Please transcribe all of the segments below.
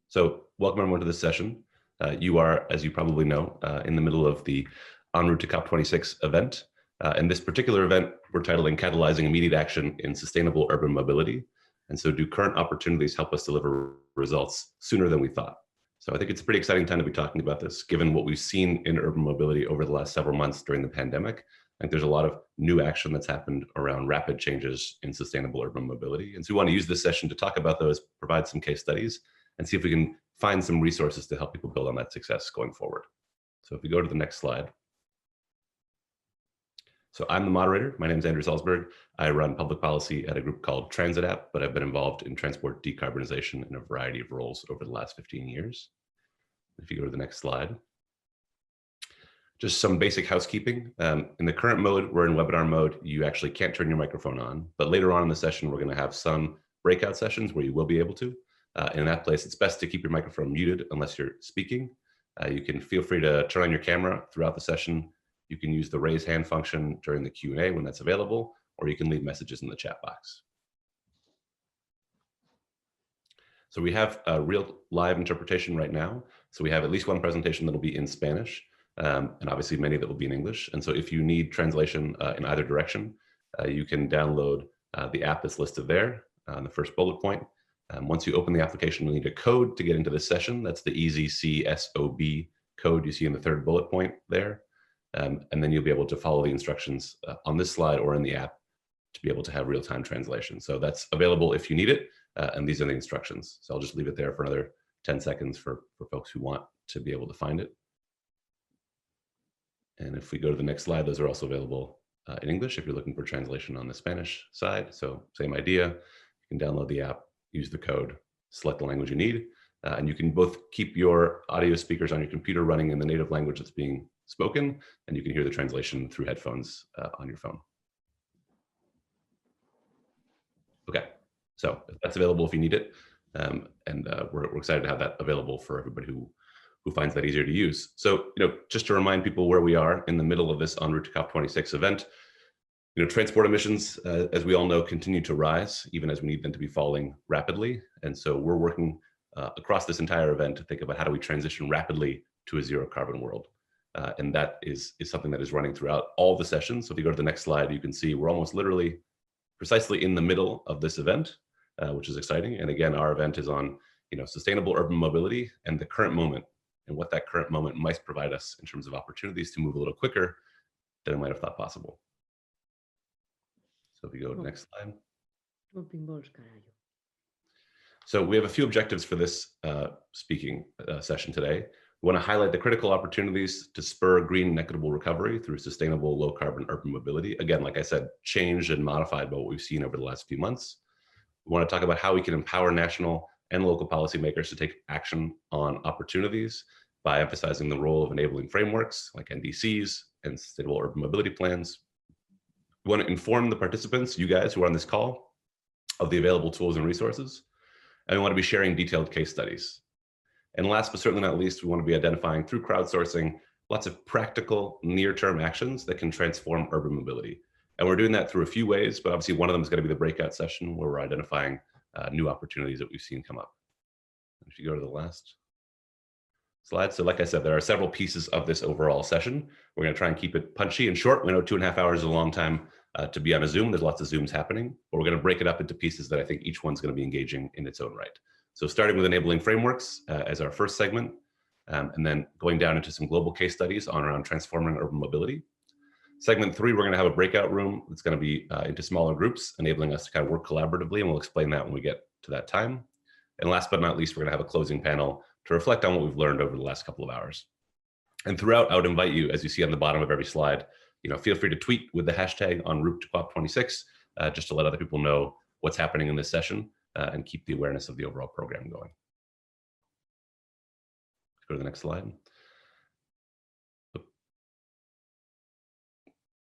So welcome everyone to this session. You are, as you probably know, in the middle of the En route to COP26 event. In this particular event, we're titling Catalyzing Immediate Action in Sustainable Urban Mobility. And so do current opportunities help us deliver results sooner than we thought? So I think it's a pretty exciting time to be talking about this, given what we've seen in urban mobility over the last several months during the pandemic. I think there's a lot of new action that's happened around rapid changes in sustainable urban mobility. And so we want to use this session to talk about those, provide some case studies, and see if we can find some resources to help people build on that success going forward. So if we go to the next slide. So I'm the moderator. My name is Andrew Salzberg. I run public policy at a group called Transit App, but I've been involved in transport decarbonization in a variety of roles over the last 15 years. If you go to the next slide. Just some basic housekeeping. In the current mode, we're in webinar mode. You actually can't turn your microphone on, but later on in the session, we're going to have some breakout sessions where you will be able to. In that place, it's best to keep your microphone muted unless you're speaking. You can feel free to turn on your camera throughout the session. You can use the raise hand function during the Q&A when that's available, or you can leave messages in the chat box. So we have a real live interpretation right now. So we have at least one presentation that will be in Spanish, and obviously many that will be in English. And so if you need translation in either direction, you can download the app that's listed there on the first bullet point. Once you open the application, you'll need a code to get into this session. That's the EZCSOB code you see in the third bullet point there. And then you'll be able to follow the instructions on this slide or in the app to be able to have real-time translation. So that's available if you need it, and these are the instructions. So I'll just leave it there for another 10 seconds for folks who want to be able to find it. And if we go to the next slide, those are also available in English if you're looking for translation on the Spanish side. So same idea, you can download the app, use the code, select the language you need, and you can both keep your audio speakers on your computer running in the native language that's being spoken, and you can hear the translation through headphones on your phone. Okay, so that's available if you need it, and we're excited to have that available for everybody who finds that easier to use. So, just to remind people where we are in the middle of this En route to COP26 event. Transport emissions, as we all know, continue to rise, even as we need them to be falling rapidly. And so we're working across this entire event to think about how do we transition rapidly to a zero carbon world. And that is something that is running throughout all the sessions. So if you go to the next slide, you can see we're almost literally precisely in the middle of this event, which is exciting. And again, our event is on sustainable urban mobility and the current moment and what that current moment might provide us in terms of opportunities to move a little quicker than we might have thought possible. So if you go to the next slide. So we have a few objectives for this speaking session today. We want to highlight the critical opportunities to spur green and equitable recovery through sustainable low carbon urban mobility. Again, like I said, changed and modified by what we've seen over the last few months. We want to talk about how we can empower national and local policymakers to take action on opportunities by emphasizing the role of enabling frameworks like NDCs and sustainable urban mobility plans. We want to inform the participants, you guys who are on this call, of the available tools and resources. And we want to be sharing detailed case studies. And last but certainly not least, we want to be identifying through crowdsourcing lots of practical near-term actions that can transform urban mobility. And we're doing that through a few ways, but obviously one of them is going to be the breakout session where we're identifying new opportunities that we've seen come up. If you go to the last slide. So like I said, there are several pieces of this overall session. We're going to try and keep it punchy and short. We know 2.5 hours is a long time to be on a Zoom. There's lots of Zooms happening, but we're going to break it up into pieces that I think each one's going to be engaging in its own right. So starting with enabling frameworks as our first segment, and then going down into some global case studies on around transforming urban mobility. Segment 3, we're going to have a breakout room that's going to be into smaller groups, enabling us to kind of work collaboratively, and we'll explain that when we get to that time. And last but not least, we're going to have a closing panel to reflect on what we've learned over the last couple of hours. And throughout, I would invite you, as you see on the bottom of every slide, feel free to tweet with the hashtag En route to COP26, just to let other people know what's happening in this session and keep the awareness of the overall program going. Go to the next slide.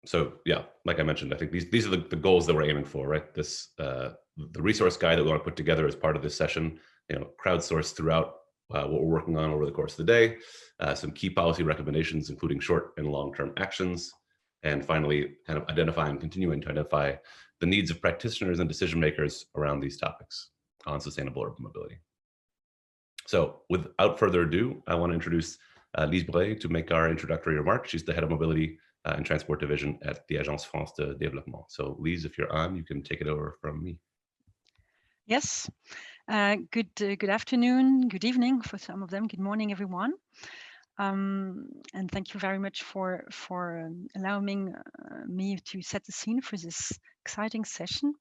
So yeah, like I mentioned, I think these are the goals that we're aiming for, right? This the resource guide that we want to put together as part of this session, crowdsourced throughout what we're working on over the course of the day, some key policy recommendations, including short and long-term actions, and finally, kind of continuing to identify the needs of practitioners and decision makers around these topics on sustainable urban mobility. So without further ado, I want to introduce Lise Bray to make our introductory remarks. She's the head of mobility and transport division at the Agence France de Développement. So Lise, if you're on, you can take it over from me. Yes. Good afternoon, good evening for some of them. Good morning, everyone. And thank you very much for allowing me to set the scene for this exciting session.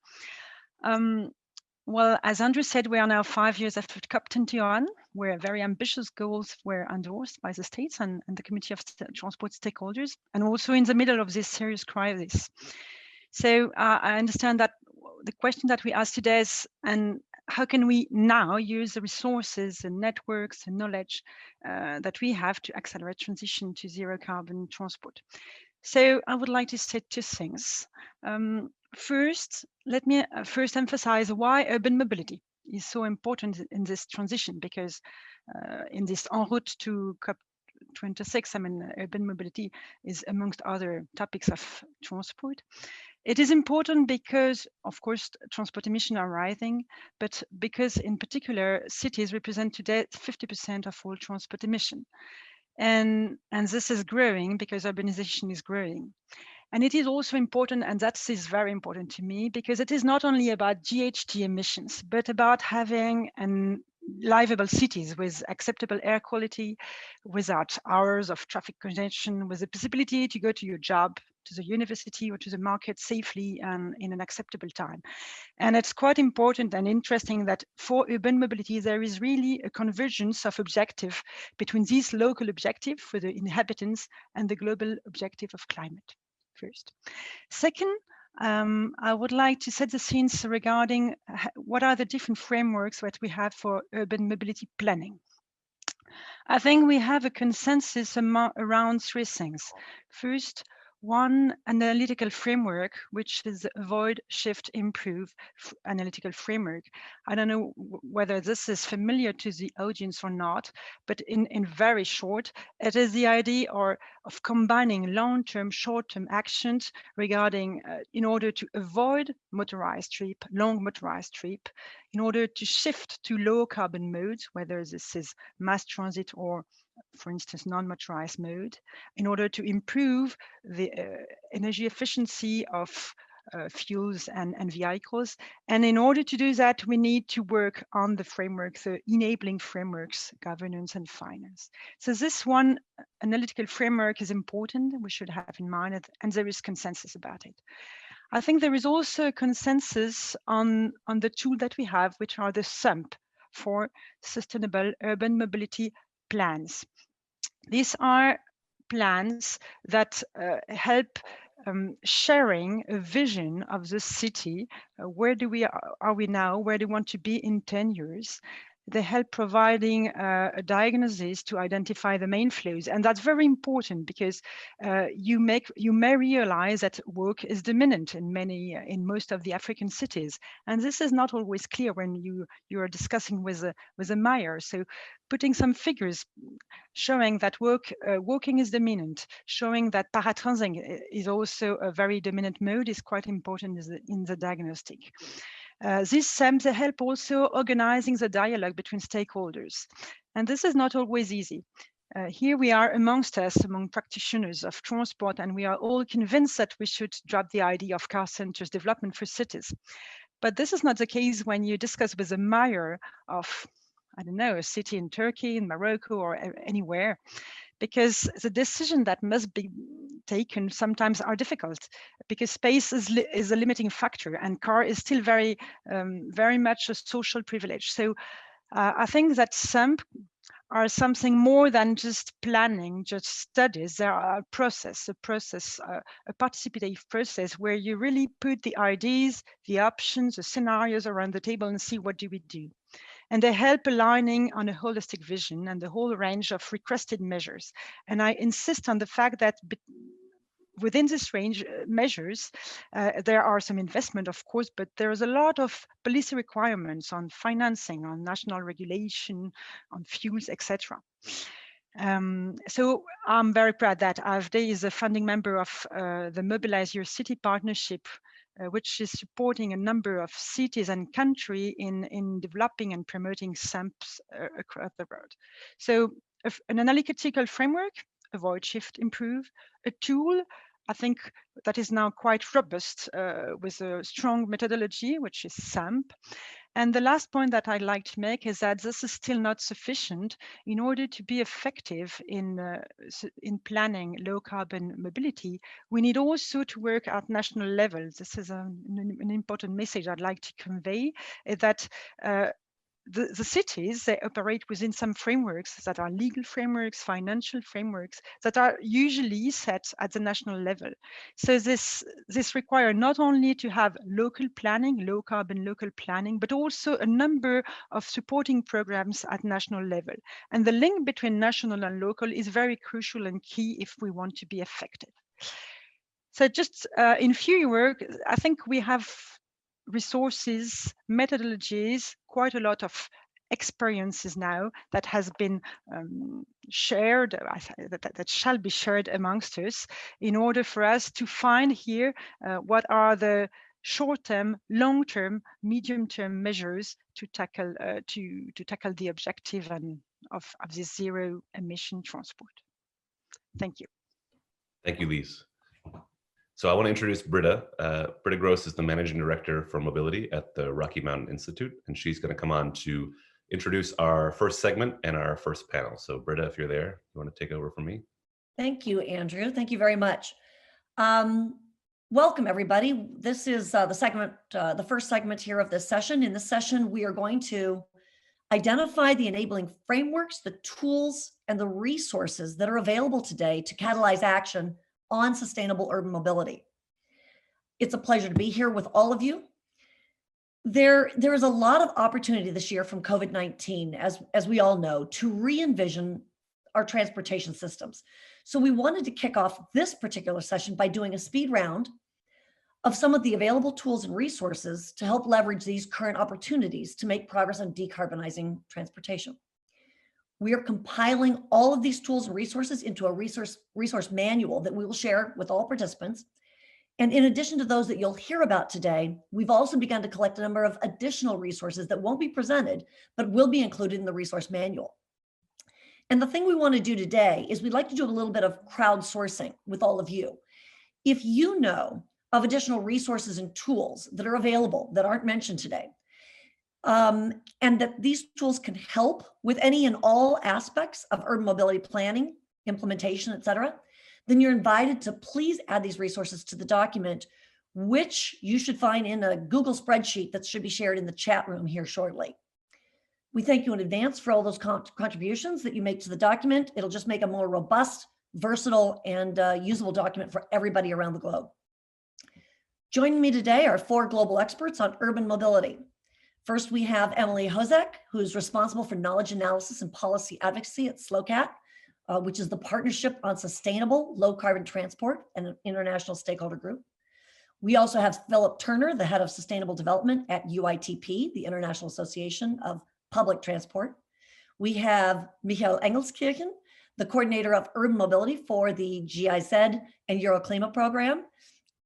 Well, as Andrew said, we are now 5 years after COP21, where very ambitious goals were endorsed by the states and the Committee of Transport stakeholders, and also in the middle of this serious crisis. So I understand that the question that we ask today is, and how can we now use the resources and networks and knowledge that we have to accelerate transition to zero carbon transport? So I would like to say two things. First, let me first emphasize why urban mobility is so important in this transition, because in this en route to COP26, I mean, urban mobility is amongst other topics of transport. It is important because, of course, transport emissions are rising, but because in particular, cities represent today 50% of all transport emission. And this is growing because urbanization is growing. And it is also important, and that is very important to me, because it is not only about GHG emissions, but about having livable cities with acceptable air quality, without hours of traffic congestion, with the possibility to go to your job, to the university or to the market safely and in an acceptable time. And it's quite important and interesting that for urban mobility, there is really a convergence of objective between these local objective for the inhabitants and the global objective of climate. First. Second, I would like to set the scenes regarding what are the different frameworks that we have for urban mobility planning. I think we have a consensus around three things. First, one analytical framework, which is avoid, shift, improve analytical framework. I don't know whether this is familiar to the audience or not, but in very short, it is the idea of combining long-term, short-term actions regarding in order to avoid motorized trip, long motorized trip, in order to shift to low carbon modes, whether this is mass transit or, for instance, non-motorized mode, in order to improve the energy efficiency of fuels and vehicles. And in order to do that, we need to work on the frameworks, the enabling frameworks, governance and finance. So this one analytical framework is important. We should have in mind, and there is consensus about it. I think there is also a consensus on the tool that we have, which are the SUMP, for Sustainable Urban Mobility Plans. These are plans that help sharing a vision of the city. Where are we now? Where do we want to be in 10 years? They help providing a diagnosis to identify the main flows. And that's very important because you may realize that work is dominant in most of the African cities. And this is not always clear when you are discussing with a mayor. So putting some figures showing that walking is dominant, showing that paratransit is also a very dominant mode is quite important in the diagnostic. These SEMs help also organizing the dialogue between stakeholders. And this is not always easy. Here we are amongst us, among practitioners of transport, and we are all convinced that we should drop the idea of car centers development for cities. But this is not the case when you discuss with a mayor of, I don't know, a city in Turkey, in Morocco, or anywhere, because the decision that must be taken sometimes are difficult because space is a limiting factor and car is still very much a social privilege. So I think that SUMP are something more than just planning, just studies. There are a participative process where you really put the ideas, the options, the scenarios around the table and see what do we do. And they help aligning on a holistic vision and the whole range of requested measures. And I insist on the fact that within this range measures, there are some investment, of course, but there's a lot of policy requirements on financing, on national regulation, on fuels, etc. So I'm very proud that AFD is a founding member of the Mobilize Your City partnership, which is supporting a number of cities and countries in developing and promoting SUMPs across the world. So an analytical framework, avoid, shift, improve, a tool, I think that is now quite robust with a strong methodology, which is SUMP. And the last point that I'd like to make is that this is still not sufficient in order to be effective in planning low carbon mobility. We need also to work at national level. This is an important message I'd like to convey, is that the cities, they operate within some frameworks that are legal frameworks, financial frameworks that are usually set at the national level. So this requires not only to have local planning, low carbon local planning, but also a number of supporting programs at national level. And the link between national and local is very crucial and key if we want to be effective. So just in few words, I think we have resources, methodologies, quite a lot of experiences now that has been shared, that shall be shared amongst us in order for us to find here what are the short-term, long-term, medium-term measures to tackle the objective of this zero emission transport. Thank you. Thank you, Lise. So I want to introduce Britta. Britta Gross is the Managing Director for Mobility at the Rocky Mountain Institute, and she's going to come on to introduce our first segment and our first panel. So Britta, if you're there, you want to take over from me? Thank you, Andrew. Thank you very much. Welcome, everybody. This is the first segment here of this session. In this session, we are going to identify the enabling frameworks, the tools, and the resources that are available today to catalyze action on sustainable urban mobility. It's a pleasure to be here with all of you. There is a lot of opportunity this year from COVID-19, as we all know, to re-envision our transportation systems. So we wanted to kick off this particular session by doing a speed round of some of the available tools and resources to help leverage these current opportunities to make progress on decarbonizing transportation. We are compiling all of these tools and resources into a resource manual that we will share with all participants. And in addition to those that you'll hear about today, we've also begun to collect a number of additional resources that won't be presented, but will be included in the resource manual. And the thing we want to do today is we'd like to do a little bit of crowdsourcing with all of you. If you know of additional resources and tools that are available that aren't mentioned today, and that these tools can help with any and all aspects of urban mobility planning, implementation, et cetera, then you're invited to please add these resources to the document, which you should find in a Google spreadsheet that should be shared in the chat room here shortly. We thank you in advance for all those contributions that you make to the document. It'll just make a more robust, versatile, and usable document for everybody around the globe. Joining me today are 4 global experts on urban mobility. First, we have Emily Hozek, who is responsible for knowledge analysis and policy advocacy at SLOCAT, which is the Partnership on Sustainable Low Carbon Transport and an international stakeholder group. We also have Philip Turner, the head of sustainable development at UITP, the International Association of Public Transport. We have Michael Engelskirchen, the coordinator of urban mobility for the GIZ and EUROCLIMA program,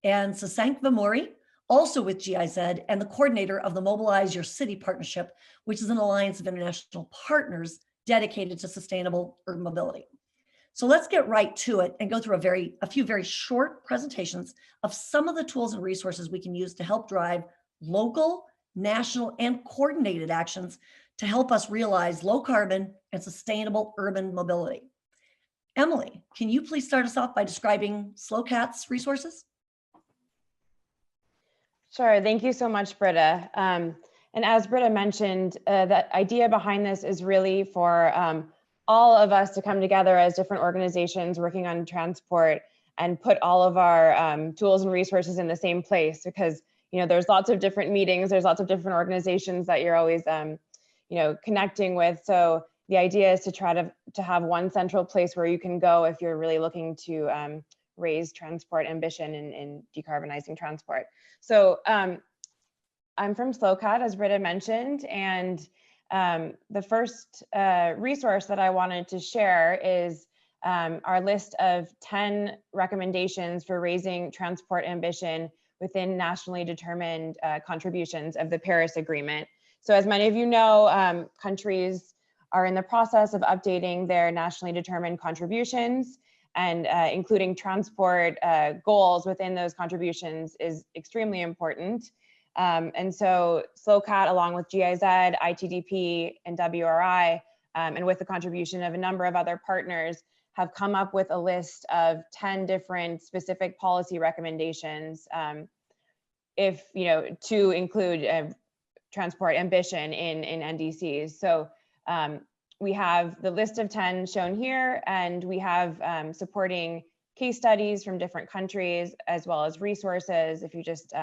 and Sasank Vamuri, also with GIZ, and the coordinator of the Mobilize Your City Partnership, which is an alliance of international partners dedicated to sustainable urban mobility. So let's get right to it and go through a few very short presentations of some of the tools and resources we can use to help drive local, national, and coordinated actions to help us realize low carbon and sustainable urban mobility. Emily, can you please start us off by describing SLOCAT's resources? Sure, thank you so much, Britta. And as Britta mentioned, the idea behind this is really for all of us to come together as different organizations working on transport and put all of our tools and resources in the same place, because there's lots of different meetings, there's lots of different organizations that you're always connecting with. So the idea is to try to have one central place where you can go if you're really looking to raise transport ambition in decarbonizing transport. So I'm from SLOCAT, as Britta mentioned, and the first resource that I wanted to share is our list of 10 recommendations for raising transport ambition within nationally determined contributions of the Paris Agreement. So as many of you know, countries are in the process of updating their nationally determined contributions, and including transport goals within those contributions is extremely important. And so SLOCAT, along with GIZ, ITDP, and WRI, and with the contribution of a number of other partners, have come up with a list of 10 different specific policy recommendations, to include transport ambition in NDCs. So we have the list of 10 shown here, and we have supporting case studies from different countries, as well as resources. If you just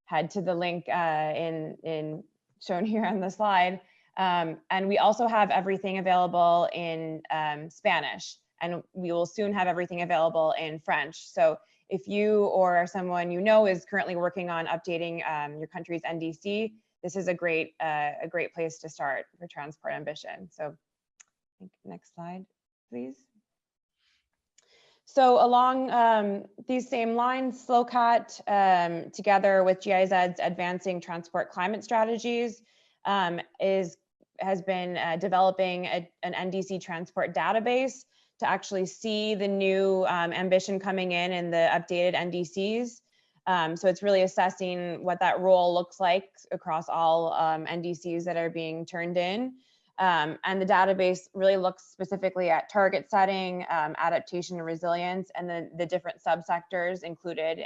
head to the link shown here on the slide. And we also have everything available in Spanish, and we will soon have everything available in French. So if you or someone you know is currently working on updating your country's NDC, this is a great place to start for transport ambition. So I think next slide, please. So along these same lines, SLOCAT, together with GIZ's Advancing Transport Climate Strategies, has been developing an NDC transport database to actually see the new ambition coming in the updated NDCs. So it's really assessing what that role looks like across all NDCs that are being turned in. And the database really looks specifically at target setting, adaptation and resilience, and the different subsectors included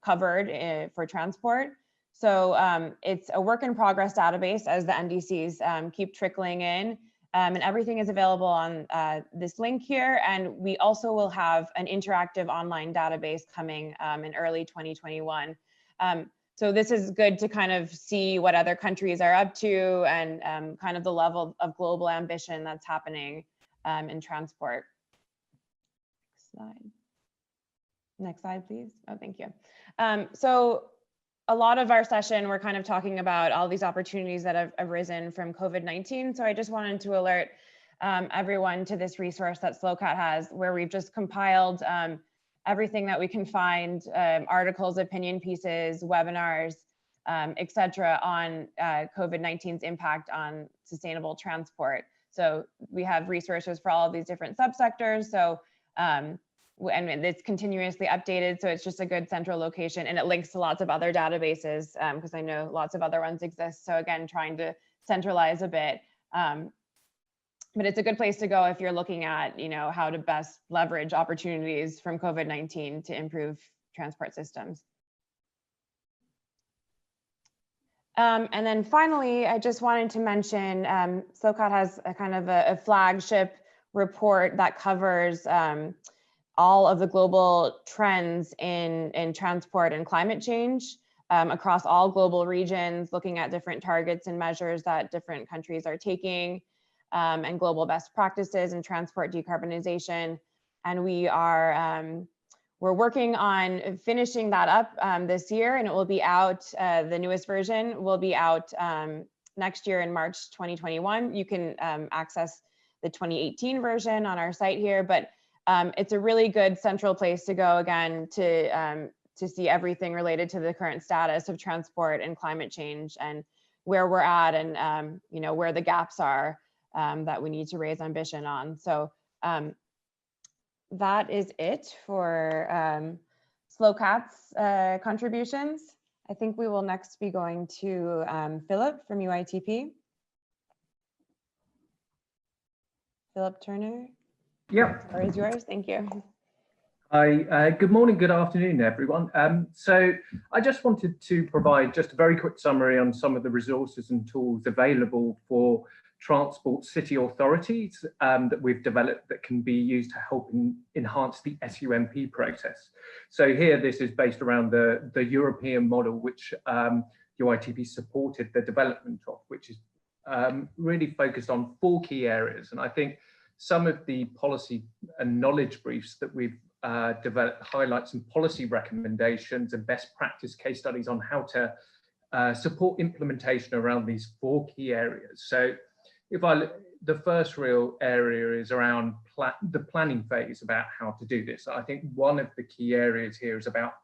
covered for transport. So it's a work in progress database as the NDCs keep trickling in. And everything is available on this link here. And we also will have an interactive online database coming in early 2021. So this is good to kind of see what other countries are up to and kind of the level of global ambition that's happening in transport. Next slide, please. Oh, thank you. So a lot of our session, we're kind of talking about all these opportunities that have arisen from COVID-19. So I just wanted to alert everyone to this resource that SLOCAT has, where we've just compiled everything that we can find, articles, opinion pieces, webinars, et cetera, on COVID-19's impact on sustainable transport. So we have resources for all of these different subsectors. So and it's continuously updated, so it's just a good central location, and it links to lots of other databases because I know lots of other ones exist. So again, trying to centralize a bit, but it's a good place to go if you're looking at how to best leverage opportunities from COVID-19 to improve transport systems. And then finally, I just wanted to mention SLOCAT has a kind of a flagship report that covers all of the global trends in transport and climate change across all global regions, looking at different targets and measures that different countries are taking, and global best practices in transport decarbonization. And we're working on finishing that up this year, and it will be out, the newest version will be out next year in March 2021. You can access the 2018 version on our site here, but it's a really good central place to go again to see everything related to the current status of transport and climate change and where we're at and where the gaps are that we need to raise ambition on. So that is it for SLOCAT's contributions. I think we will next be going to Philip from UITP. Philip Turner. Yep. Or is yours? Thank you. Hi, good morning, good afternoon, everyone. So I just wanted to provide just a very quick summary on some of the resources and tools available for transport city authorities that we've developed that can be used to help enhance the SUMP process. So here, this is based around the European model, which UITP supported the development of, which is really focused on 4 key areas. And I think some of the policy and knowledge briefs that we've developed highlight some policy recommendations and best practice case studies on how to support implementation around these 4 key areas. So the first real area is around the planning phase about how to do this. I think one of the key areas here is about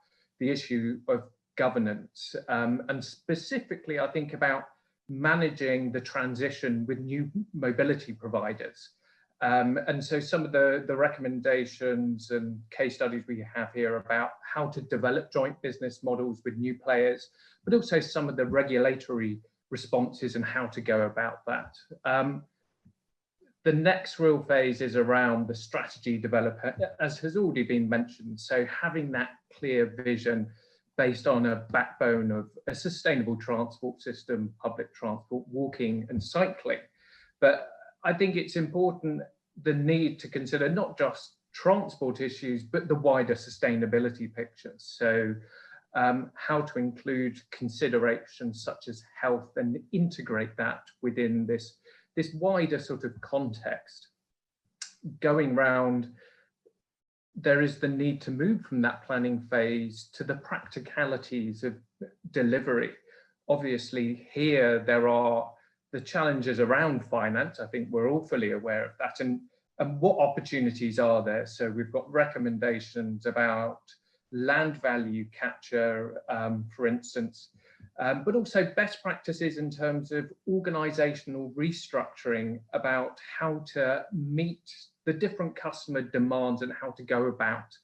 the issue of governance, and specifically I think about managing the transition with new mobility providers. And so some of the recommendations and case studies we have here about how to develop joint business models with new players, but also some of the regulatory responses and how to go about that. The next real phase is around the strategy development, as has already been mentioned. So having that clear vision based on a backbone of a sustainable transport system, public transport, walking and cycling. But I think it's important, the need to consider not just transport issues, but the wider sustainability picture. So how to include considerations such as health and integrate that within this wider sort of context. Going round, there is the need to move from that planning phase to the practicalities of delivery. Obviously, here there are the challenges around finance. I think we're all fully aware of that. And what opportunities are there? So we've got recommendations about land value capture, for instance, but also best practices in terms of organizational restructuring about how to meet the different customer demands and how to go about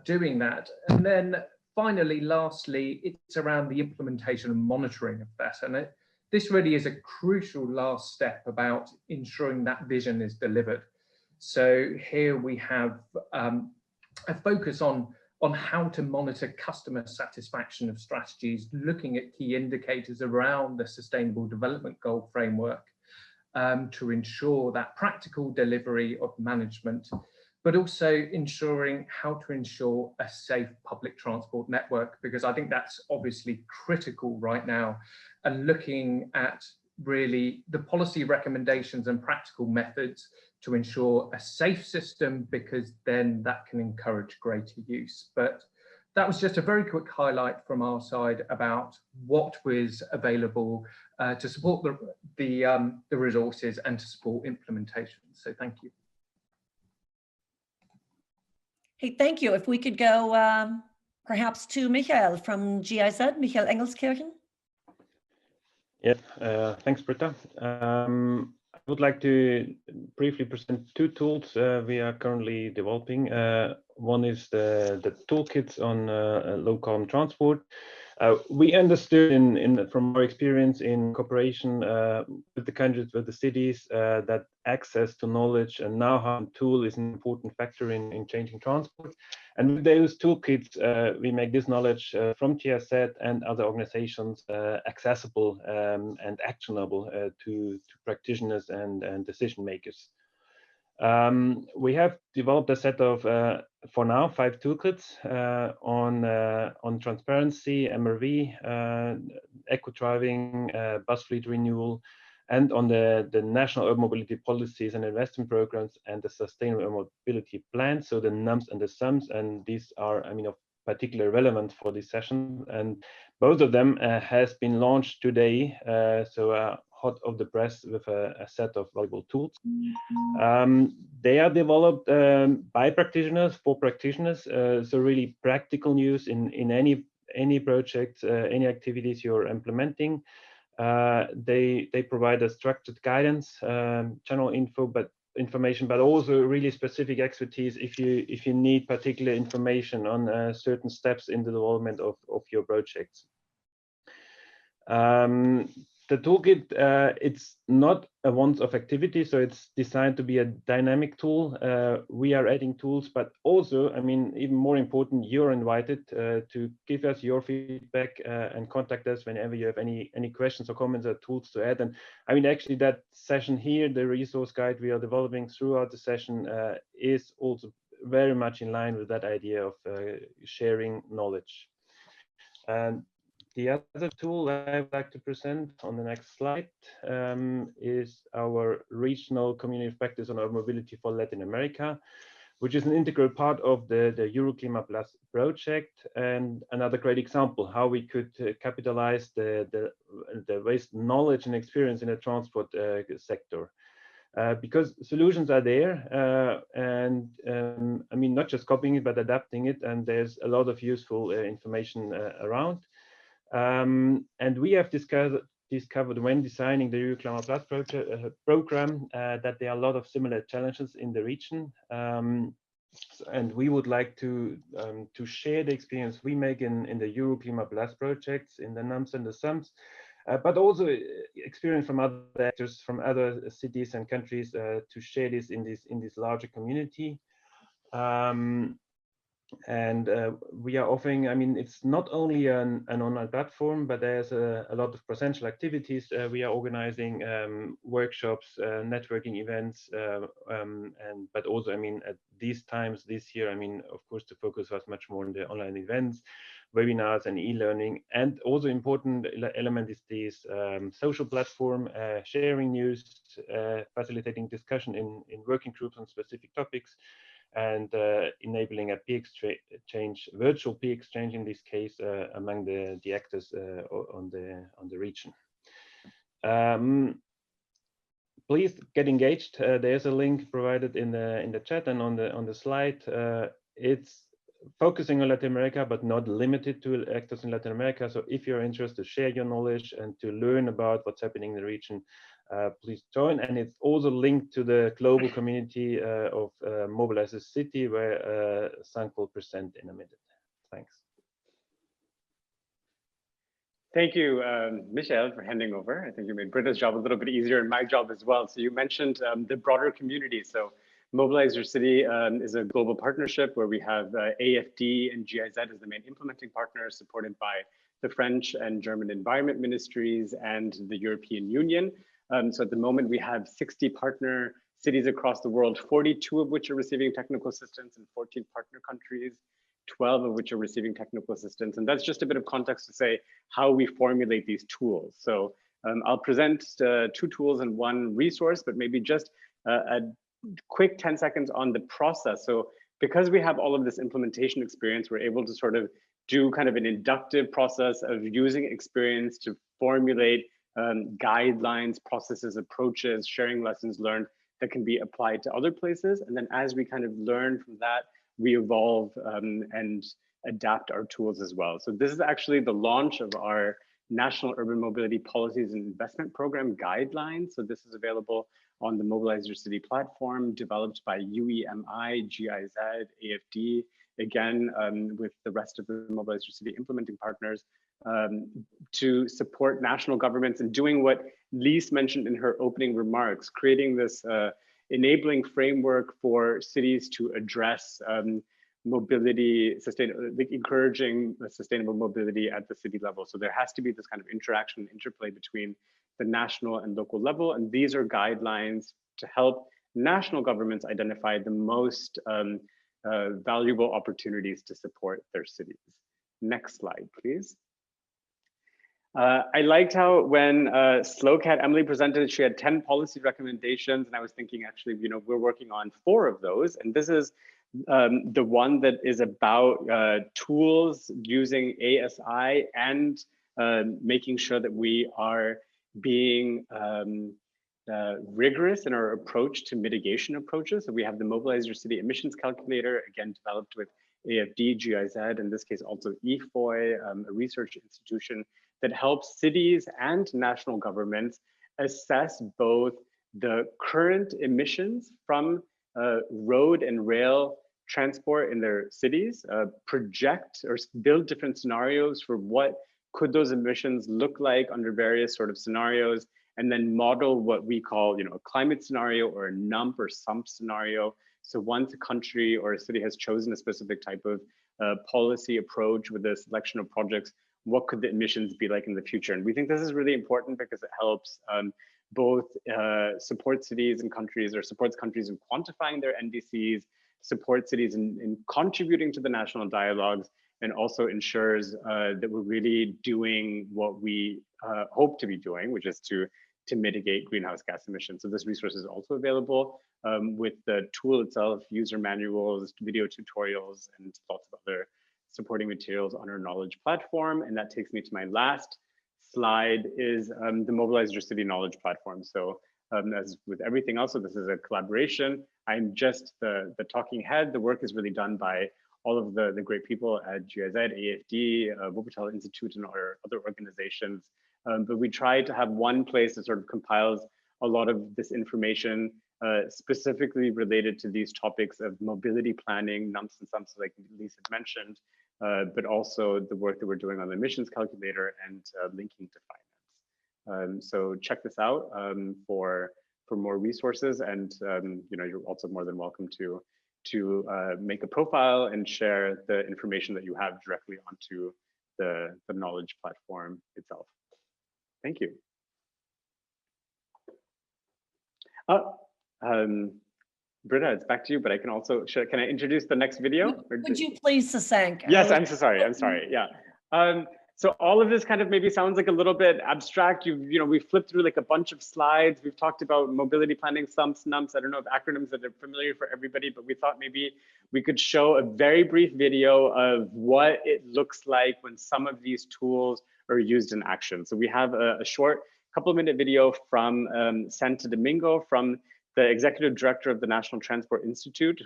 doing that. And then finally, lastly, it's around the implementation and monitoring of that. And this really is a crucial last step about ensuring that vision is delivered. So here we have a focus on how to monitor customer satisfaction of strategies, looking at key indicators around the Sustainable Development Goal framework to ensure that practical delivery of management, but also ensuring how to ensure a safe public transport network, because I think that's obviously critical right now, and looking at really the policy recommendations and practical methods to ensure a safe system, because then that can encourage greater use. But that was just a very quick highlight from our side about what was available to support the resources and to support implementation. So thank you. Hey, thank you. If we could go perhaps to Michael from GIZ, Michael Engelskirchen. Yeah, thanks, Britta. I would like to briefly present two tools we are currently developing. One is the toolkits on low carbon transport. We understood from our experience in cooperation with the countries, with the cities, that access to knowledge and know-how tool is an important factor in changing transport. And with those toolkits, we make this knowledge from GIZ and other organizations accessible and actionable to practitioners and decision makers. We have developed a set of, for now, 5 toolkits on transparency, MRV, eco-driving, bus fleet renewal, and on the national urban mobility policies and investment programs and the sustainable mobility plan, so the NUMPs and the SUMPs, and these are, I mean, of particular relevance for this session. And both of them has been launched today, so hot off the press with a set of valuable tools. They are developed by practitioners, for practitioners, so really practical use in any projects, any activities you're implementing. They provide a structured guidance, general information, but also really specific expertise if you need particular information on certain steps in the development of your projects. The toolkit, it's not a once-off activity, so it's designed to be a dynamic tool. We are adding tools, but also, I mean, even more important, you're invited to give us your feedback and contact us whenever you have any questions or comments or tools to add. And I mean, actually, that session here, the resource guide we are developing throughout the session is also very much in line with that idea of sharing knowledge. And the other tool I would like to present on the next slide is our regional community of practice on urban mobility for Latin America, which is an integral part of the EUROCLIMA Plus project, and another great example how we could capitalize the waste knowledge and experience in the transport sector. because solutions are there, and I mean, not just copying it, but adapting it, and there's a lot of useful information around. And we have discovered when designing the EUROCLIMA Plus program that there are a lot of similar challenges in the region. And we would like to share the experience we make in the EUROCLIMA Plus projects, in the NUMPs and the SUMPs, but also experience from other actors, from other cities and countries, to share this in this larger community. And we are offering, I mean, it's not only an online platform, but there's a lot of presential activities. We are organizing workshops, networking events, but also, I mean, at these times this year, I mean, of course, the focus was much more on the online events, webinars and e-learning. And also important element is this social platform, sharing news, facilitating discussion in working groups on specific topics, and enabling a peer exchange, virtual peer exchange in this case, among the actors on the region. Please get engaged. There's a link provided in the chat and on the slide. It's focusing on Latin America, but not limited to actors in Latin America. So if you're interested to share your knowledge and to learn about what's happening in the region, please join. And it's also linked to the global community of Mobilize the City, where Sank will present in a minute. Thanks. Thank you, Michelle, for handing over. I think you made Britta's job a little bit easier and my job as well. So you mentioned the broader community. So Mobilize Your City is a global partnership where we have AFD and GIZ as the main implementing partners, supported by the French and German environment ministries and the European Union. So at the moment, we have 60 partner cities across the world, 42 of which are receiving technical assistance in 14 partner countries, 12 of which are receiving technical assistance. And that's just a bit of context to say how we formulate these tools. So I'll present 2 tools and 1 resource, but maybe just a quick 10 seconds on the process. So because we have all of this implementation experience, we're able to sort of do kind of an inductive process of using experience to formulate guidelines, processes, approaches, sharing lessons learned that can be applied to other places. And then as we kind of learn from that, we evolve and adapt our tools as well. So this is actually the launch of our National Urban Mobility Policies and Investment Program guidelines. So this is available on the Mobilize Your City platform, developed by UEMI, GIZ, AFD, again, with the rest of the Mobilize Your City implementing partners, to support national governments and doing what Lise mentioned in her opening remarks, creating this enabling framework for cities to address mobility, encouraging sustainable mobility at the city level. So there has to be this kind of interaction, interplay between the national and local level. And these are guidelines to help national governments identify the most valuable opportunities to support their cities. Next slide, please. I liked how when SLOCAT, Emily presented, she had 10 policy recommendations, and I was thinking, actually, you know, we're working on 4 of those, and this is the one that is about tools using ASI and making sure that we are being rigorous in our approach to mitigation approaches. So we have the Mobilize Your City emissions calculator, again, developed with AFD, GIZ, in this case also EFOI, a research institution that helps cities and national governments assess both the current emissions from road and rail transport in their cities, project or build different scenarios for what could those emissions look like under various sort of scenarios, and then model what we call, you know, a climate scenario or a NUMP or SUMP scenario. So once a country or a city has chosen a specific type of policy approach with a selection of projects, what could the emissions be like in the future? And we think this is really important because it helps both support cities and countries, or supports countries in quantifying their NDCs, support cities in contributing to the national dialogues, and also ensures that we're really doing what we hope to be doing, which is to mitigate greenhouse gas emissions. So this resource is also available with the tool itself, user manuals, video tutorials, and lots of other supporting materials on our knowledge platform. And that takes me to my last slide, is the Mobilize Your City knowledge platform. So as with everything else, so this is a collaboration. I'm just the talking head. The work is really done by all of the great people at GIZ, AFD, Wuppertal Institute, and our other organizations. But we try to have one place that sort of compiles a lot of this information specifically related to these topics of mobility planning, NUMPs and SUMPs, like Lisa mentioned, but also the work that we're doing on the emissions calculator and linking to finance. So check this out for more resources, and you're also more than welcome to make a profile and share the information that you have directly onto the knowledge platform itself. Thank you. Britta, it's back to you, but I can also, can I introduce the next video? Would you please, Sasank? Yes, I'm so sorry, yeah. So all of this kind of maybe sounds like a little bit abstract. We flipped through like a bunch of slides. We've talked about mobility planning, SUMPs, NUMPs. I don't know if acronyms that are familiar for everybody, but we thought maybe we could show a very brief video of what it looks like when some of these tools are used in action. So we have a short couple-minute video from Santo Domingo, from the executive director of the National Transport Institute,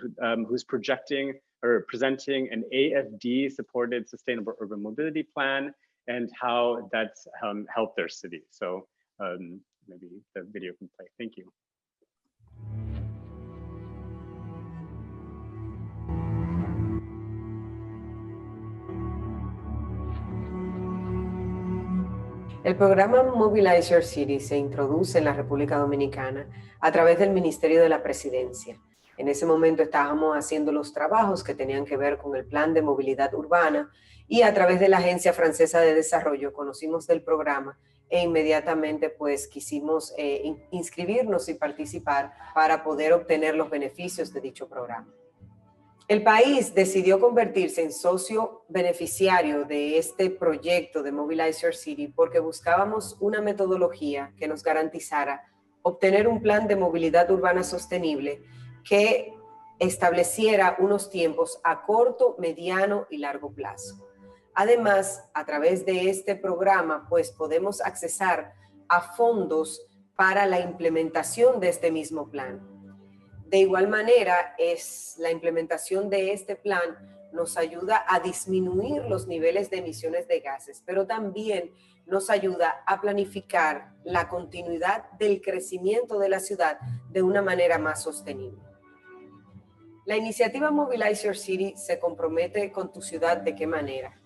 who's presenting an AFD-supported sustainable urban mobility plan and how that's helped their city. So maybe the video can play. Thank you. El programa Mobilize Your City se introduce en la República Dominicana a través del Ministerio de la Presidencia. En ese momento estábamos haciendo los trabajos que tenían que ver con el Plan de Movilidad Urbana y a través de la Agencia Francesa de Desarrollo conocimos del programa e inmediatamente pues quisimos inscribirnos y participar para poder obtener los beneficios de dicho programa. El país decidió convertirse en socio beneficiario de este proyecto de Mobilize Your City porque buscábamos una metodología que nos garantizara obtener un plan de movilidad urbana sostenible que estableciera unos tiempos a corto, mediano y largo plazo. Además, a través de este programa, pues podemos accesar a fondos para la implementación de este mismo plan. De igual manera, la implementación de este plan nos ayuda a disminuir los niveles de emisiones de gases, pero también nos ayuda a planificar la continuidad del crecimiento de la ciudad de una manera más sostenible. La iniciativa Mobilize Your City se compromete con tu ciudad. ¿De qué manera?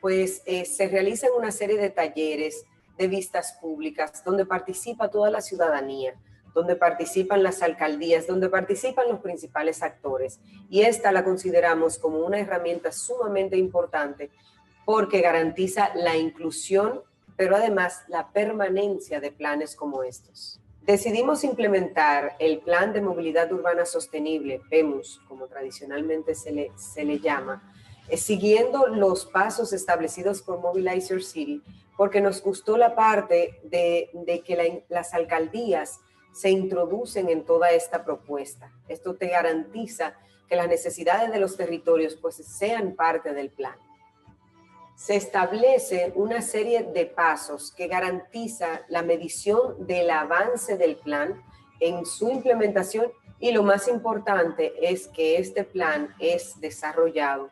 Pues se realizan una serie de talleres, de vistas públicas, donde participa toda la ciudadanía, donde participan las alcaldías, donde participan los principales actores. Y esta la consideramos como una herramienta sumamente importante porque garantiza la inclusión, pero además la permanencia de planes como estos. Decidimos implementar el Plan de Movilidad Urbana Sostenible, PEMUS, como tradicionalmente se le llama, siguiendo los pasos establecidos por Mobilize Your City, porque nos gustó la parte de que las alcaldías se introducen en toda esta propuesta. Esto te garantiza que las necesidades de los territorios pues sean parte del plan. Se establece una serie de pasos que garantiza la medición del avance del plan en su implementación y lo más importante es que este plan es desarrollado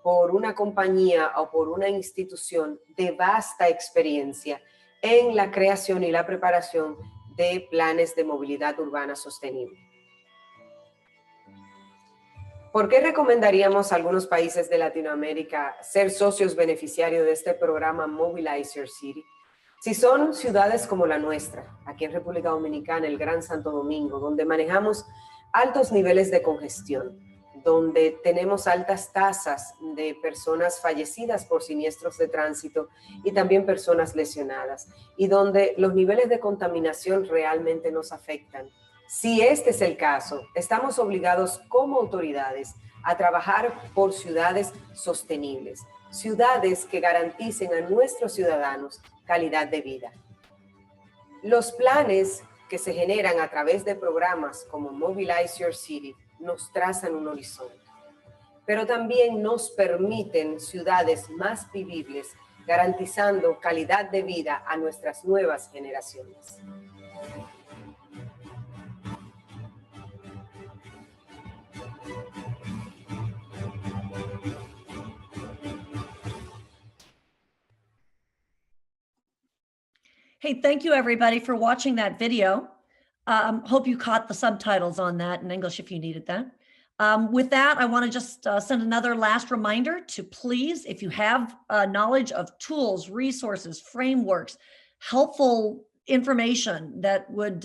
por una compañía o por una institución de vasta experiencia en la creación y la preparación de planes de movilidad urbana sostenible. ¿Por qué recomendaríamos a algunos países de Latinoamérica ser socios beneficiarios de este programa Mobilize Your City? Si son ciudades como la nuestra, aquí en República Dominicana, el Gran Santo Domingo, donde manejamos altos niveles de congestión, donde tenemos altas tasas de personas fallecidas por siniestros de tránsito y también personas lesionadas, y donde los niveles de contaminación realmente nos afectan. Si este es el caso, estamos obligados como autoridades a trabajar por ciudades sostenibles, ciudades que garanticen a nuestros ciudadanos calidad de vida. Los planes que se generan a través de programas como Mobilize Your City nos trazan un horizonte, pero también nos permiten ciudades más vivibles, garantizando calidad de vida a nuestras nuevas generaciones. Hey, thank you everybody for watching that video. Hope you caught the subtitles on that in English if you needed that. With that, I want to just send another last reminder to please, if you have knowledge of tools, resources, frameworks, helpful information that would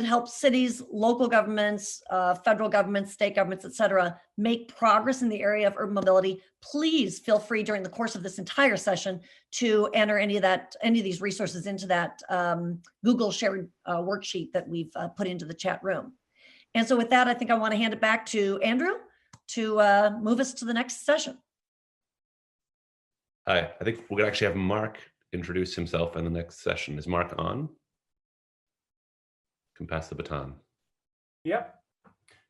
help cities, local governments, federal governments, state governments, et cetera, make progress in the area of urban mobility, please feel free during the course of this entire session to enter any of these resources into that Google shared worksheet that we've put into the chat room. And so with that, I think I want to hand it back to Andrew to move us to the next session. Hi, I think we're gonna actually have Mark introduce himself in the next session. Is Mark on? Can pass the baton. Yep.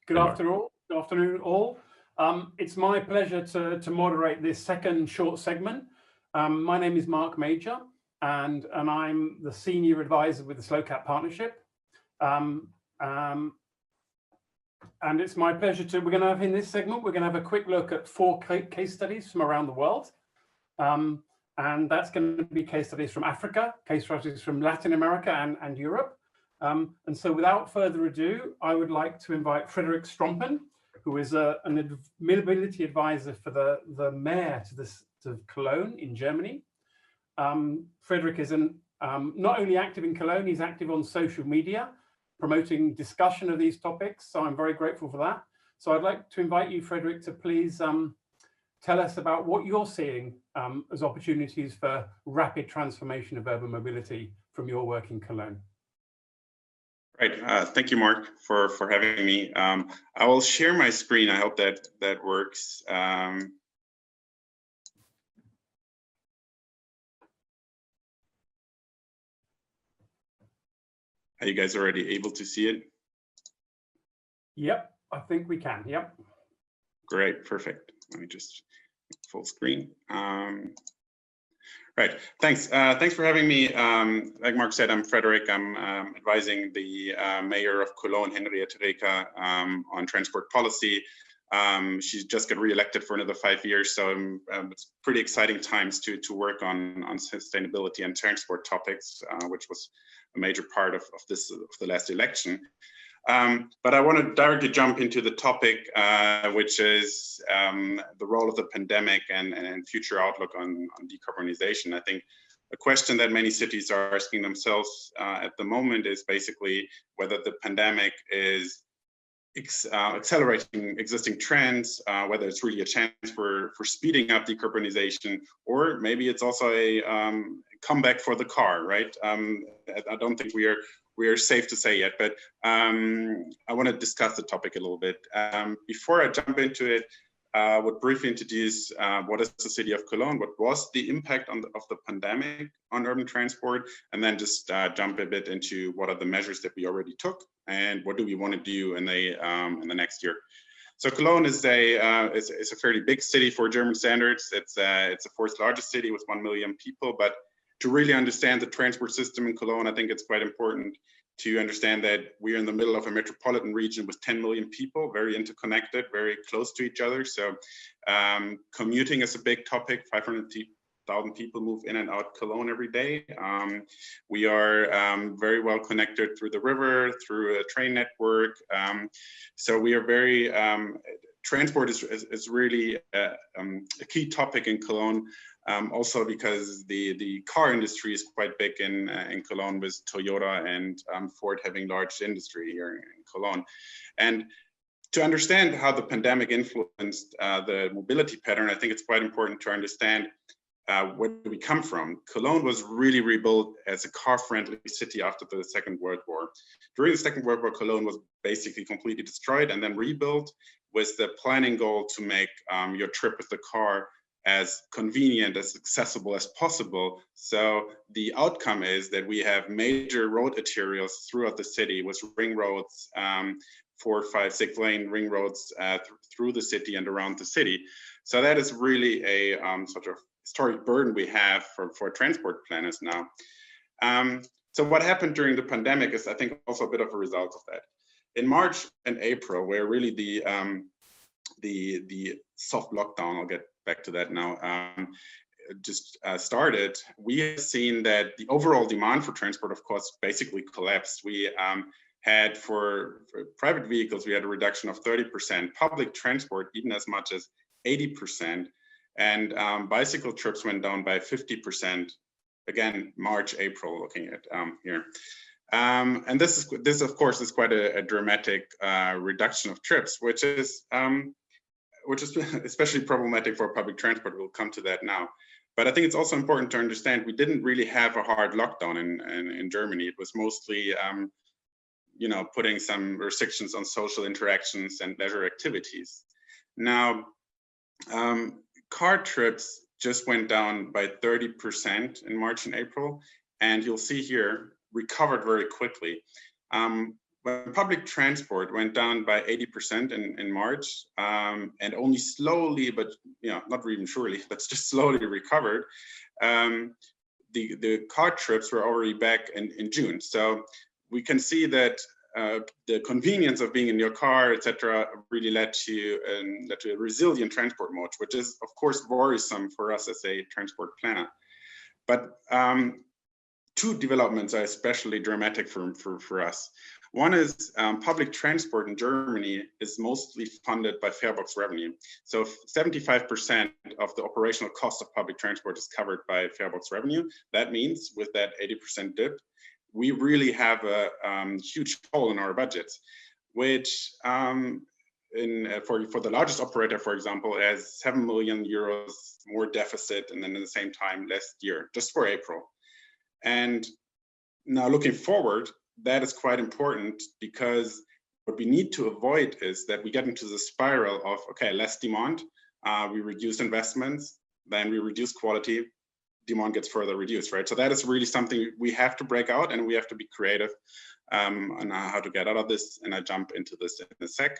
Good afternoon all. It's my pleasure to moderate this second short segment. My name is Mark Major, and I'm the Senior Advisor with the SLOCAT Partnership. And it's my pleasure we're going to have in this segment, we're going to have a quick look at 4 case studies from around the world. And that's going to be case studies from Africa, case studies from Latin America and Europe. And so without further ado, I would like to invite Frederick Strompen, who is a mobility advisor for the mayor to Cologne in Germany. Frederick is not only active in Cologne, he's active on social media, promoting discussion of these topics. So I'm very grateful for that. So I'd like to invite you, Frederick, to please tell us about what you're seeing as opportunities for rapid transformation of urban mobility from your work in Cologne. Right. Thank you, Mark, for having me. I will share my screen. I hope that works. Are you guys already able to see it? Yep, I think we can. Yep. Great. Perfect. Let me just full screen. Right. Thanks. Thanks for having me. Like Mark said, I'm Frederick. I'm advising the mayor of Cologne, Henriette Reker, on transport policy. She's just got re-elected for another 5 years, so it's pretty exciting times to work on sustainability and transport topics, which was a major part of the last election. But I want to directly jump into the topic, which is the role of the pandemic and future outlook on decarbonization. I think a question that many cities are asking themselves at the moment is basically whether the pandemic is accelerating existing trends, whether it's really a chance for speeding up decarbonization, or maybe it's also a comeback for the car, right? I don't think we are safe to say yet, but I want to discuss the topic a little bit. Before I jump into it, I would briefly introduce what is the city of Cologne, what was the impact of the pandemic on urban transport, and then just jump a bit into what are the measures that we already took and what do we want to do in the next year. So Cologne is a fairly big city for German standards. It's the 4th largest city with 1 million people, but to really understand the transport system in Cologne, I think it's quite important to understand that we're in the middle of a metropolitan region with 10 million people, very interconnected, very close to each other. So commuting is a big topic. 500,000 people move in and out Cologne every day. We are very well connected through the river, through a train network. So we are very, transport is really a key topic in Cologne. Also because the car industry is quite big in Cologne, with Toyota and Ford having large industry here in Cologne. And to understand how the pandemic influenced the mobility pattern, I think it's quite important to understand where we come from. Cologne was really rebuilt as a car-friendly city after the Second World War. During the Second World War, Cologne was basically completely destroyed and then rebuilt with the planning goal to make your trip with the car as convenient, as accessible as possible. So the outcome is that we have major road arterials throughout the city with ring roads, 4, 5, 6 lane ring roads through the city and around the city. So that is really a sort of historic burden we have for transport planners now. So what happened during the pandemic is, I think, also a bit of a result of that. In March and April, where really the soft lockdown, I'll get back to that now, started, we have seen that the overall demand for transport, of course, basically collapsed. We had for private vehicles, we had a reduction of 30%, public transport even as much as 80%, and bicycle trips went down by 50%. Again, March, April, looking at here. And this of course is quite a dramatic reduction of trips, which is especially problematic for public transport. We'll come to that now. But I think it's also important to understand we didn't really have a hard lockdown in Germany. It was mostly you know, putting some restrictions on social interactions and leisure activities. Now, car trips just went down by 30% in March and April, and you'll see here recovered very quickly. When public transport went down by 80% in March, and only slowly, but you know, not even surely, but just slowly recovered, the car trips were already back in June. So we can see that the convenience of being in your car, etc., really led to a resilient transport mode, which is of course worrisome for us as a transport planner. But two developments are especially dramatic for us. One is public transport in Germany is mostly funded by fare box revenue. So 75% of the operational cost of public transport is covered by fare box revenue. That means with that 80% dip, we really have a huge hole in our budgets, which for the largest operator, for example, has 7 million euros more deficit, and then at the same time last year, just for April. And now looking forward, that is quite important, because what we need to avoid is that we get into the spiral of, okay, less demand, we reduce investments, then we reduce quality, demand gets further reduced, right? So that is really something we have to break out, and we have to be creative on how to get out of this, and I jump into this in a sec.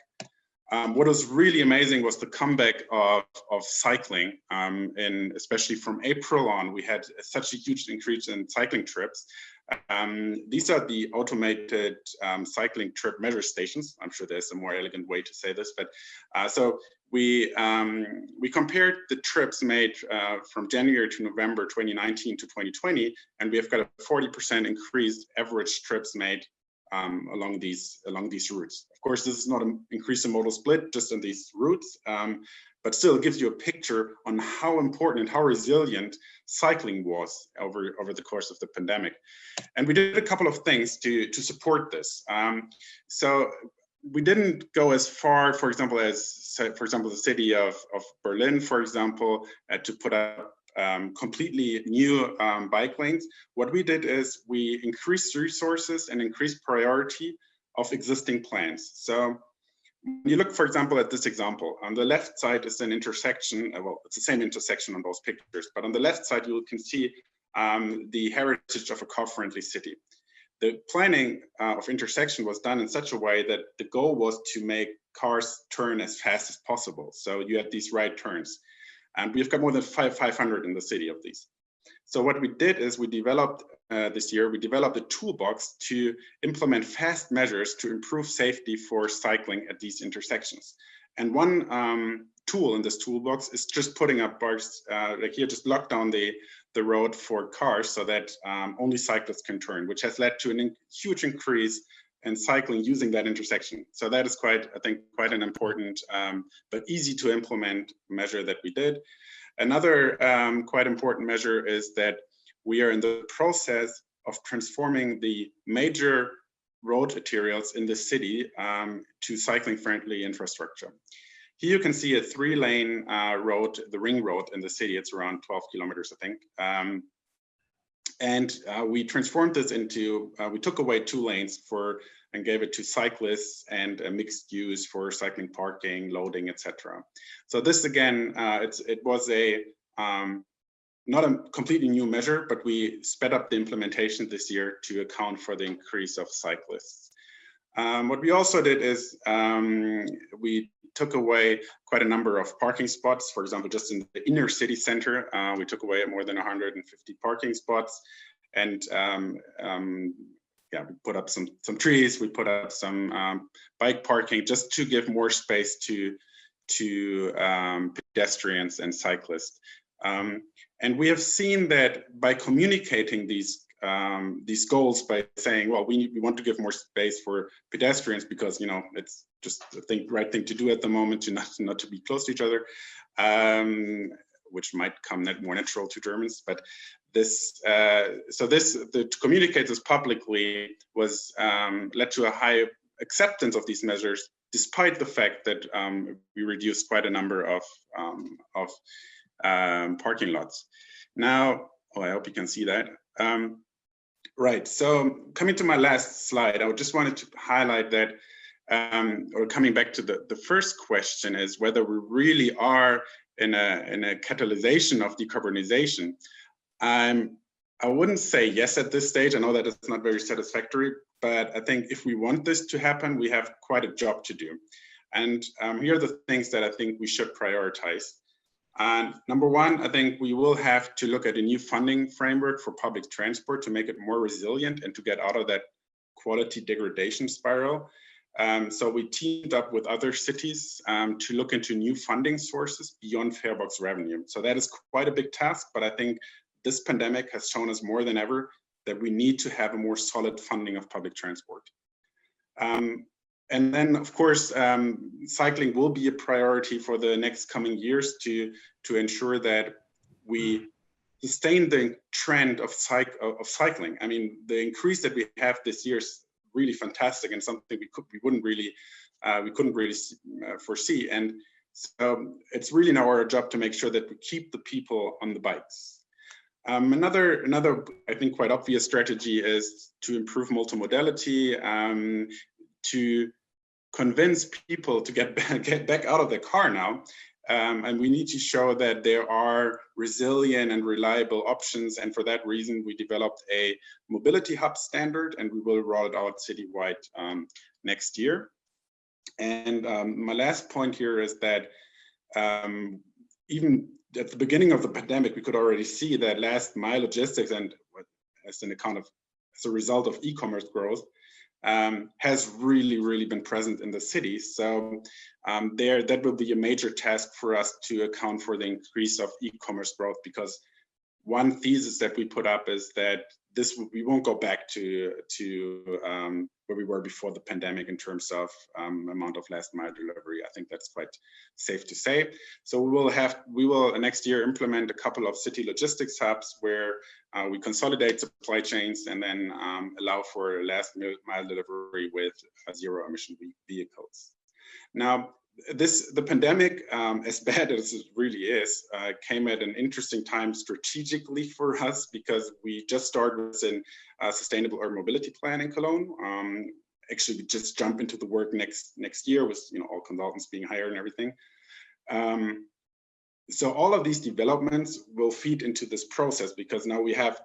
What was really amazing was the comeback of cycling, and especially from April on, we had such a huge increase in cycling trips. These are the automated cycling trip measure stations. I'm sure there's a more elegant way to say this, but so we compared the trips made from January to November 2019 to 2020, and we have got a 40% increased average trips made along these routes. Of course, this is not an increase in modal split, just on these routes, but still it gives you a picture on how important and how resilient cycling was over the course of the pandemic. And we did a couple of things to support this. So we didn't go as far, for example, as the city of Berlin, for example, to put up completely new bike lanes. What we did is we increased resources and increased priority of existing plans. So when you look, for example, at this example, on the left side is an intersection. Well, it's the same intersection on those pictures, but on the left side, you can see the heritage of a car-friendly city. The planning of intersection was done in such a way that the goal was to make cars turn as fast as possible. So you had these right turns. And we've got more than 500 in the city of these. So what we did is we developed this year, we developed a toolbox to implement fast measures to improve safety for cycling at these intersections. And one tool in this toolbox is just putting up bars, like here, just lock down the road for cars so that only cyclists can turn, which has led to a huge increase in cycling using that intersection. So that is I think quite an important but easy to implement measure that we did. Another quite important measure is that we are in the process of transforming the major road arterials in the city to cycling friendly infrastructure. Here you can see a 3-lane road, the ring road in the city. It's around 12 kilometers, I think. And we transformed this into, we took away 2 lanes and gave it to cyclists and a mixed use for cycling, parking, loading, etc. So this again, it was not a completely new measure, but we sped up the implementation this year to account for the increase of cyclists. What we also did is we took away quite a number of parking spots. For example, just in the inner city center, we took away more than 150 parking spots, and yeah, we put up some trees. We put up some bike parking just to give more space to pedestrians and cyclists. And we have seen that by communicating these goals, by saying, well, we want to give more space for pedestrians because, you know, it's just the right thing to do at the moment, to not to be close to each other, which might come more natural to Germans. But to communicate this publicly was led to a high acceptance of these measures, despite the fact that we reduced quite a number of parking lots. Now, I hope you can see that. Right, so coming to my last slide, I just wanted to highlight that, or coming back to the first question, is whether we really are in a catalyzation of decarbonization. I wouldn't say yes at this stage. I know that it's not very satisfactory, but I think if we want this to happen, we have quite a job to do. And here are the things that I think we should prioritize. And number one, I think we will have to look at a new funding framework for public transport to make it more resilient and to get out of that quality degradation spiral. So we teamed up with other cities to look into new funding sources beyond fare box revenue. So that is quite a big task, but I think this pandemic has shown us more than ever that we need to have a more solid funding of public transport. And then, of course, cycling will be a priority for the next coming years to ensure that we sustain the trend of cycling. I mean, the increase that we have this year is really fantastic and something we couldn't really foresee. And so it's really now our job to make sure that we keep the people on the bikes. Another, I think, quite obvious strategy is to improve multimodality, to convince people to get back out of their car now. And we need to show that there are resilient and reliable options. And for that reason, we developed a mobility hub standard, and we will roll it out citywide next year. And my last point here is that even at the beginning of the pandemic, we could already see that last mile logistics, and as a result of e-commerce growth, has really been present in the cities. So that will be a major task for us to account for the increase of e-commerce growth, because one thesis that we put up is that we won't go back to where we were before the pandemic in terms of amount of last mile delivery. I think that's quite safe to say. So we will next year implement a couple of city logistics hubs where we consolidate supply chains and then allow for last mile delivery with zero emission vehicles. Now, the pandemic, as bad as it really is, came at an interesting time strategically for us, because we just started with a sustainable urban mobility plan in Cologne. Actually, we just jump into the work next year with all consultants being hired and everything. So all of these developments will feed into this process, because now we have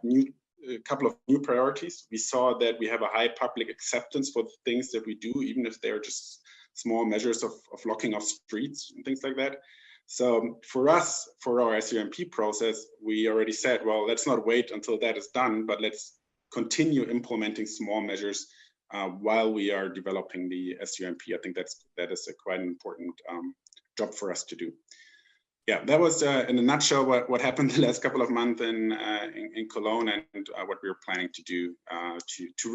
a couple of new priorities. We saw that we have a high public acceptance for the things that we do, even if they're just small measures of locking off streets and things like that. So for us, for our SUMP process, we already said, well, let's not wait until that is done, but let's continue implementing small measures while we are developing the SUMP. I think that is a quite important job for us to do. Yeah, that was in a nutshell what happened the last couple of months in Cologne, and what we were planning to do to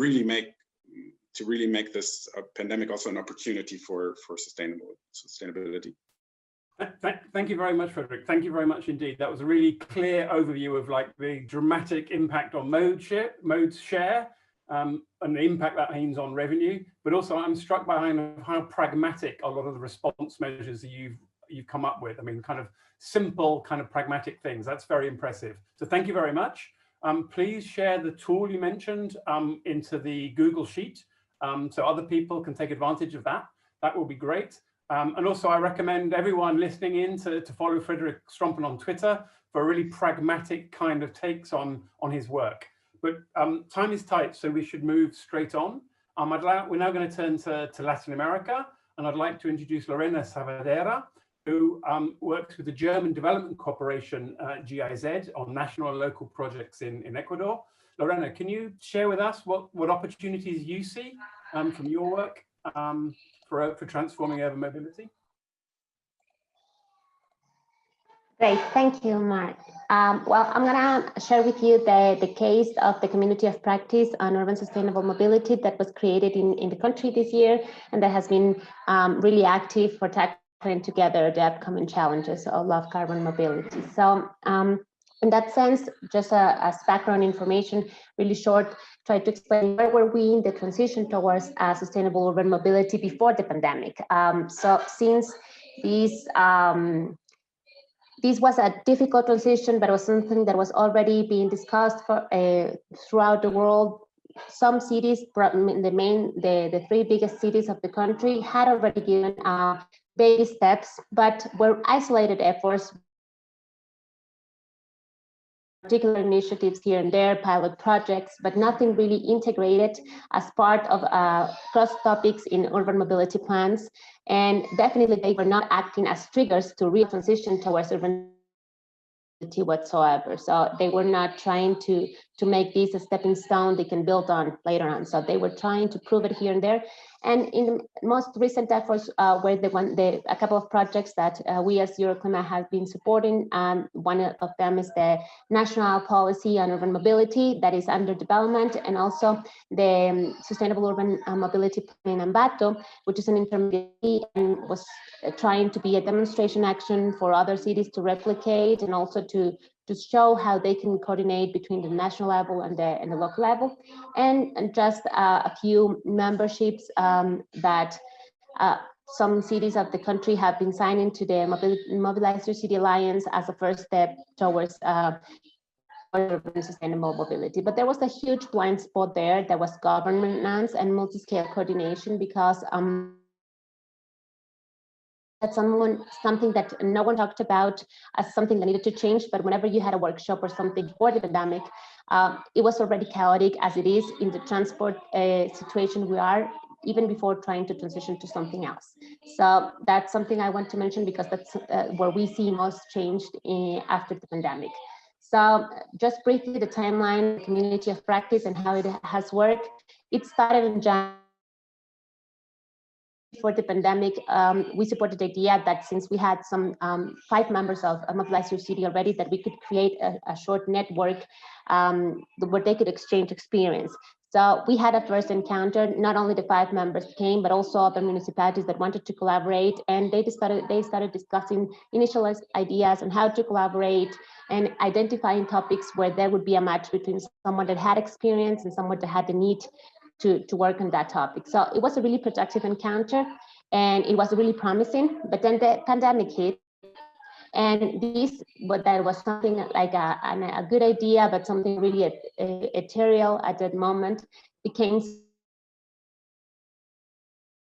really make this pandemic also an opportunity for sustainability. Thank you very much, Frederick. Thank you very much indeed. That was a really clear overview of the dramatic impact on mode share, and the impact that means on revenue. But also, I'm struck by how pragmatic a lot of the response measures that you've come up with. I mean, kind of simple, kind of pragmatic things. That's very impressive. So thank you very much. Please share the tool you mentioned into the Google Sheet, so other people can take advantage of that. That will be great. And also, I recommend everyone listening in to follow Frederick Strompen on Twitter for really pragmatic kind of takes on his work. But time is tight, so we should move straight on. We're now going to turn to Latin America, and I'd like to introduce Lorena Saavedra, who works with the German Development Corporation, GIZ, on national and local projects in Ecuador. Lorena, can you share with us what opportunities you see from your work for transforming urban mobility? Great, thank you, Mark. Well, I'm gonna share with you the case of the community of practice on urban sustainable mobility that was created in the country this year, and that has been really active for tackling together the upcoming challenges of low carbon mobility. So in that sense, just as background information, really short, try to explain where were we in the transition towards sustainable urban mobility before the pandemic. So since this was a difficult transition, but it was something that was already being discussed throughout the world. Some cities, the three biggest cities of the country, had already given baby steps, but were isolated efforts, particular initiatives here and there, pilot projects, but nothing really integrated as part of cross topics in urban mobility plans. And definitely they were not acting as triggers to real transition towards urban mobility whatsoever. So they were not trying to make this a stepping stone they can build on later on. So they were trying to prove it here and there. And in the most recent efforts were a couple of projects that we as EUROCLIMA have been supporting. One of them is the national policy on urban mobility that is under development, and also the Sustainable Urban Mobility Plan in Ambato, which is an intermediate and was trying to be a demonstration action for other cities to replicate, and also to show how they can coordinate between the national level and the local level. And just a few memberships that some cities of the country have been signing to the Mobilize Your City Alliance as a first step towards urban sustainable mobility. But there was a huge blind spot there that was governance and multi-scale coordination, because that's something that no one talked about as something that needed to change. But whenever you had a workshop or something before the pandemic, it was already chaotic as it is in the transport situation we are, even before trying to transition to something else. So that's something I want to mention, because that's where we see most changed after the pandemic. So just briefly, the timeline, community of practice and how it has worked. It started in January. Before the pandemic, we supported the idea that since we had some 5 members of Mobilize Your City already, that we could create a short network where they could exchange experience. So we had a first encounter. Not only the 5 members came, but also other municipalities that wanted to collaborate, and they started discussing initial ideas on how to collaborate and identifying topics where there would be a match between someone that had experience and someone that had the need to work on that topic. So it was a really productive encounter, and it was really promising. But then the pandemic hit, and that was something like a good idea, but something really ethereal at that moment, became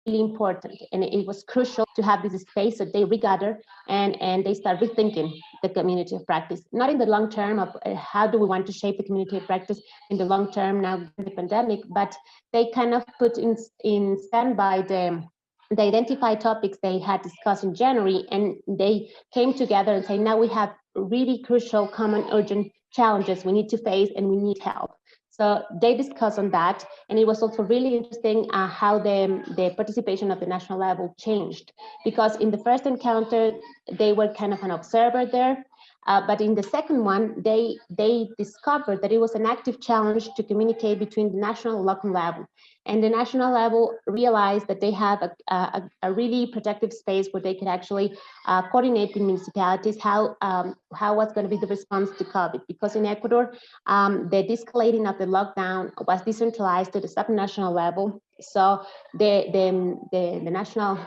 really important. And it was crucial to have this space so they regather and they start rethinking the community of practice, not in the long term of how do we want to shape the community of practice in the long term now in the pandemic, but they kind of put in standby the identified topics they had discussed in January, and they came together and say, now we have really crucial, common, urgent challenges we need to face and we need help. So they discussed on that, and it was also really interesting how the participation of the national level changed, because in the first encounter, they were kind of an observer there, but in the second one, they discovered that it was an active challenge to communicate between the national and local level. And the national level realized that they have a really protective space where they could actually coordinate with municipalities how was going to be the response to COVID. Because in Ecuador, the de-escalating of the lockdown was decentralized to the subnational level. So the National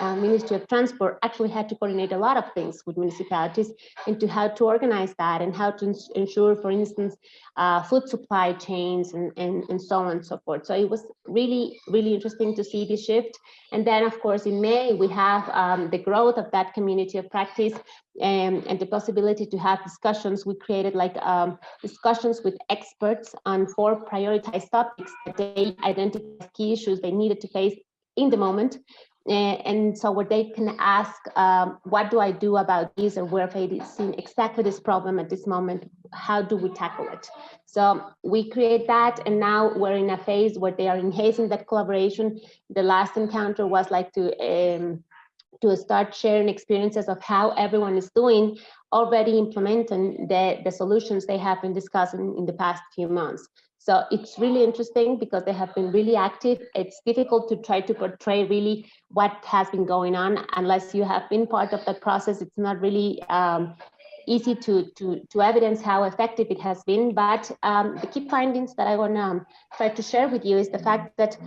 Ministry of Transport actually had to coordinate a lot of things with municipalities into how to organize that and how to ensure, for instance, food supply chains and so on and so forth. So it was really, really interesting to see this shift. And then, of course, in May, we have the growth of that community of practice and the possibility to have discussions. We created like discussions with experts on 4 prioritized topics that they identified key issues they needed to face in the moment. And so where they can ask, what do I do about this, or where have I seen exactly this problem at this moment? How do we tackle it? So we create that, and now we're in a phase where they are enhancing that collaboration. The last encounter was like to to start sharing experiences of how everyone is doing, already implementing the solutions they have been discussing in the past few months. So it's really interesting because they have been really active. It's difficult to try to portray really what has been going on unless you have been part of that process. It's not really easy to evidence how effective it has been, but the key findings that I want to try to share with you is the fact that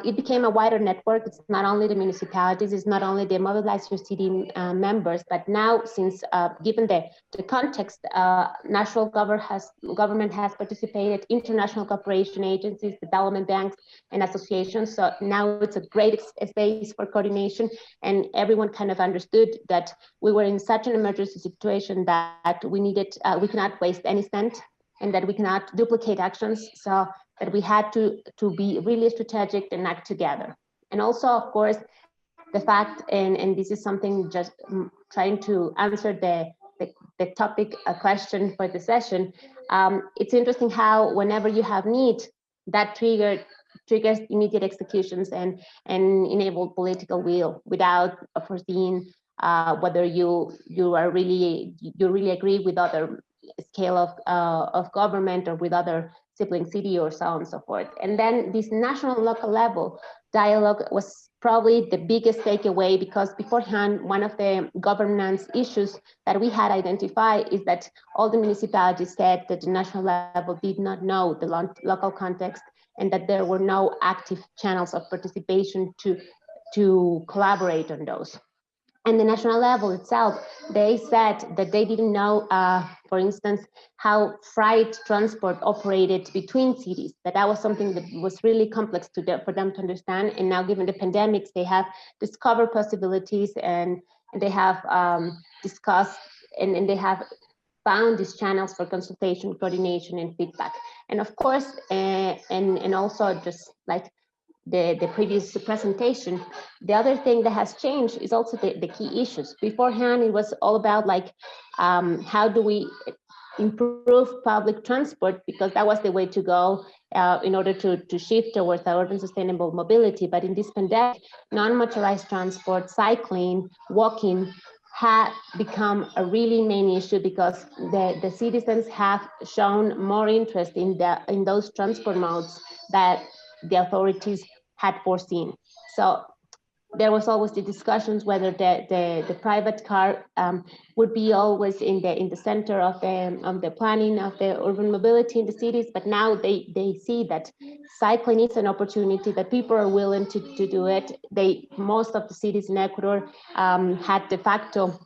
it became a wider network. It's not only the municipalities, it's not only the Mobilize Your City members, but now since given the context, national government has participated, international cooperation agencies, development banks, and associations. So now it's a great space for coordination, and everyone kind of understood that we were in such an emergency situation that we needed, we cannot waste any cent, and that we cannot duplicate actions. So that we had to be really strategic and act together. And also, of course, the fact, and this is something just trying to answer the topic question for the session, it's interesting how whenever you have need, that triggers immediate executions and enable political will without foreseeing whether you really agree with other scale of government or with other sibling city or so on and so forth. And then this national local level dialogue was probably the biggest takeaway, because beforehand, one of the governance issues that we had identified is that all the municipalities said that the national level did not know the local context, and that there were no active channels of participation to collaborate on those. And the national level itself, they said that they didn't know, for instance, how freight transport operated between cities, that was something that was really complex for them to understand. And now, given the pandemics, they have discovered possibilities, and they have discussed and they have found these channels for consultation, coordination, and feedback. And of course, and also just like the previous presentation, the other thing that has changed is also the key issues. Beforehand, it was all about like, how do we improve public transport, because that was the way to go in order to shift towards urban sustainable mobility. But in this pandemic, non-motorized transport, cycling, walking had become a really main issue, because the citizens have shown more interest in those transport modes that the authorities had foreseen. So there was always the discussions whether the private car would be always in the center of the planning of the urban mobility in the cities. But now they see that cycling is an opportunity, that people are willing to do it. Most of the cities in Ecuador had de facto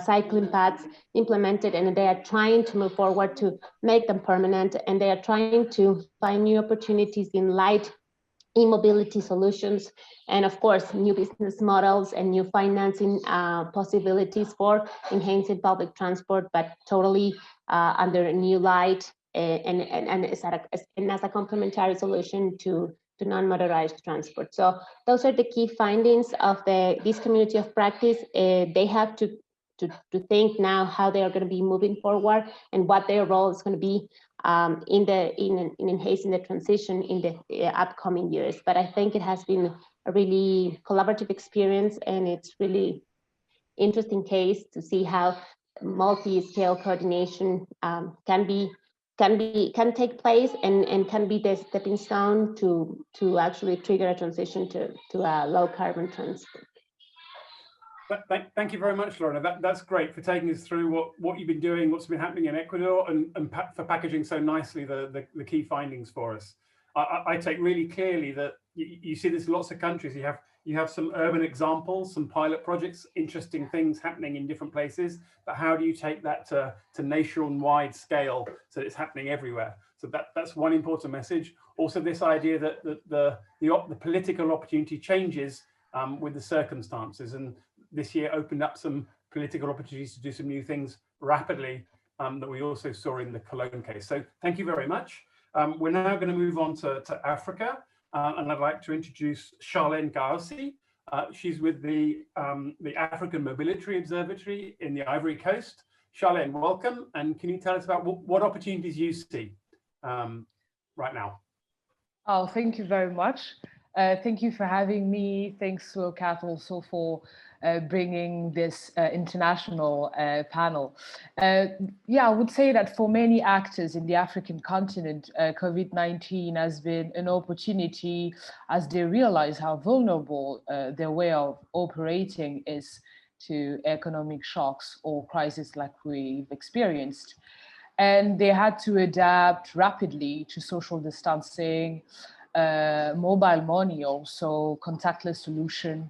cycling paths implemented, and they are trying to move forward to make them permanent, and they are trying to find new opportunities in light e-mobility solutions, and of course, new business models and new financing possibilities for enhancing public transport, but totally under a new light, and as a complementary solution to non-motorized transport. So those are the key findings of this community of practice. They have to think now how they are going to be moving forward and what their role is going to be in enhancing the transition in the upcoming years. But I think it has been a really collaborative experience, and it's really interesting case to see how multi-scale coordination can take place and can be the stepping stone to actually trigger a transition to a low carbon transport. Thank you very much, Lorena. That's great for taking us through what you've been doing, what's been happening in Ecuador, and for packaging so nicely the key findings for us. I take really clearly that you see this in lots of countries. You have some urban examples, some pilot projects, interesting things happening in different places, but how do you take that to nationwide scale so it's happening everywhere? So that's one important message. Also, this idea that the political opportunity changes with the circumstances, and this year opened up some political opportunities to do some new things rapidly that we also saw in the Cologne case. So thank you very much. We're now going to move on to Africa, and I'd like to introduce Charlene Gaussi. She's with the African Mobility Observatory in the Ivory Coast. Charlene, welcome, and can you tell us about what opportunities you see right now? Oh, thank you very much. Thank you for having me. Thanks, SLOCAT, also for bringing this international panel. Yeah, I would say that for many actors in the African continent, COVID-19 has been an opportunity as they realize how vulnerable their way of operating is to economic shocks or crises like we've experienced. And they had to adapt rapidly to social distancing, mobile money, also contactless solution,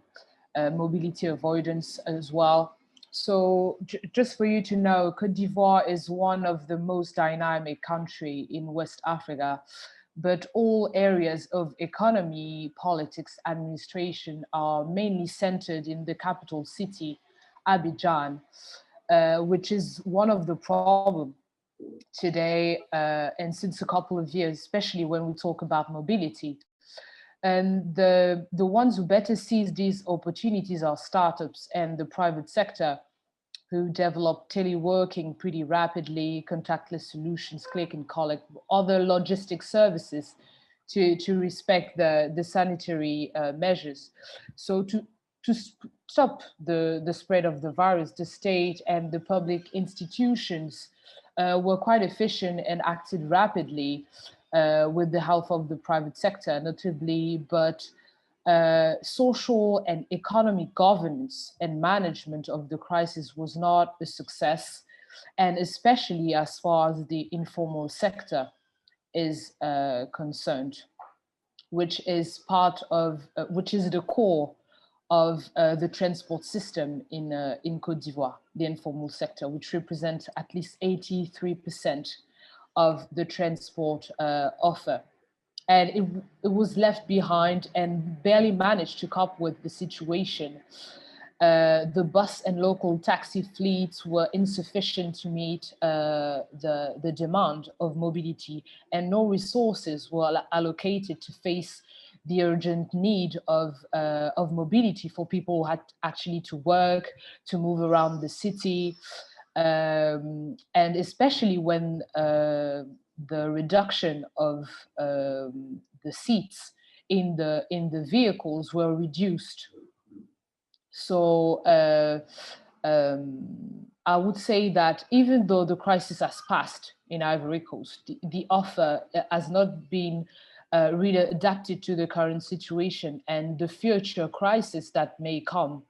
mobility avoidance as well. So just for you to know, Côte d'Ivoire is one of the most dynamic countries in West Africa, but all areas of economy, politics, administration are mainly centered in the capital city, Abidjan, which is one of the problems today and since a couple of years, especially when we talk about mobility. And the ones who better seize these opportunities are startups and the private sector, who develop teleworking pretty rapidly, contactless solutions, click and collect, other logistics services to respect the sanitary measures. So to stop the spread of the virus, the state and the public institutions were quite efficient and acted rapidly with the help of the private sector, notably, but social and economic governance and management of the crisis was not a success, and especially as far as the informal sector is concerned, which is part of, which is the core of the transport system in Côte d'Ivoire, the informal sector, which represents at least 83% of the transport offer. And it was left behind and barely managed to cope with the situation. The bus and local taxi fleets were insufficient to meet the demand of mobility, and no resources were allocated to face the urgent need of mobility for people who had actually to work, to move around the city, and especially when the reduction of the seats in the vehicles were reduced. So I would say that even though the crisis has passed in Ivory Coast, the offer has not been really adapted to the current situation and the future crisis that may come.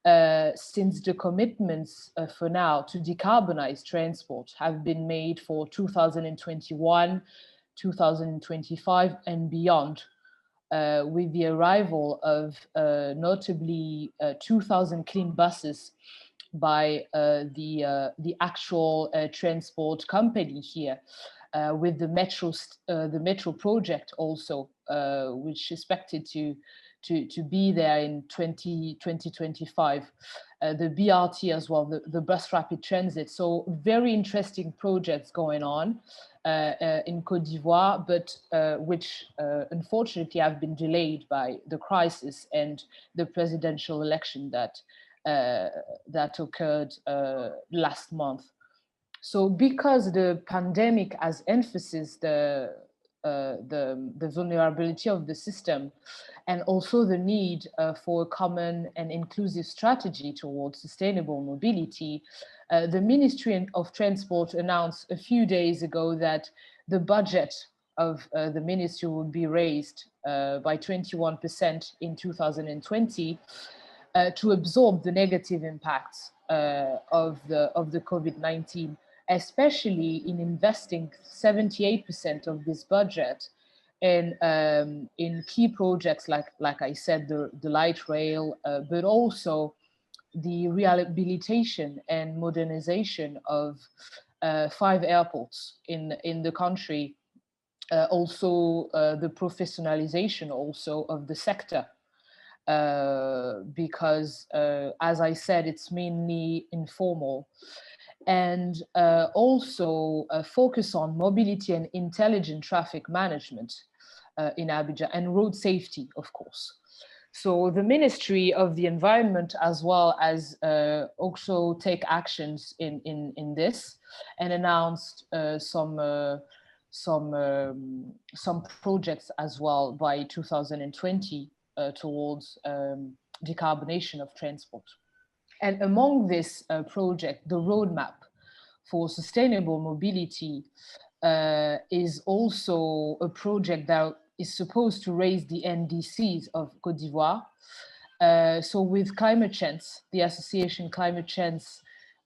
Since the commitments for now to decarbonize transport have been made for 2021, 2025 and beyond, with the arrival of notably 2,000 clean buses by the actual transport company here, with the metro project also, which is expected to be there in 2025, the BRT as well, the bus rapid transit. So very interesting projects going on in Côte d'Ivoire, but which unfortunately have been delayed by the crisis and the presidential election that occurred last month. So because the pandemic has emphasized the vulnerability of the system, and also the need for a common and inclusive strategy towards sustainable mobility, the Ministry of Transport announced a few days ago that the budget of the ministry would be raised by 21% in 2020 to absorb the negative impacts of the COVID-19, especially in investing 78% of this budget in key projects like I said, the light rail, but also the rehabilitation and modernization of 5 airports in the country, also the professionalization also of the sector, because as I said, it's mainly informal. And also focus on mobility and intelligent traffic management in Abidjan, and road safety, of course. So the Ministry of the Environment as well as also take actions in this, and announced some some projects as well by 2020 towards decarbonation of transport. And among this project, the roadmap for sustainable mobility is also a project that is supposed to raise the NDCs of Côte d'Ivoire. So with Climate Change, the association Climate Change,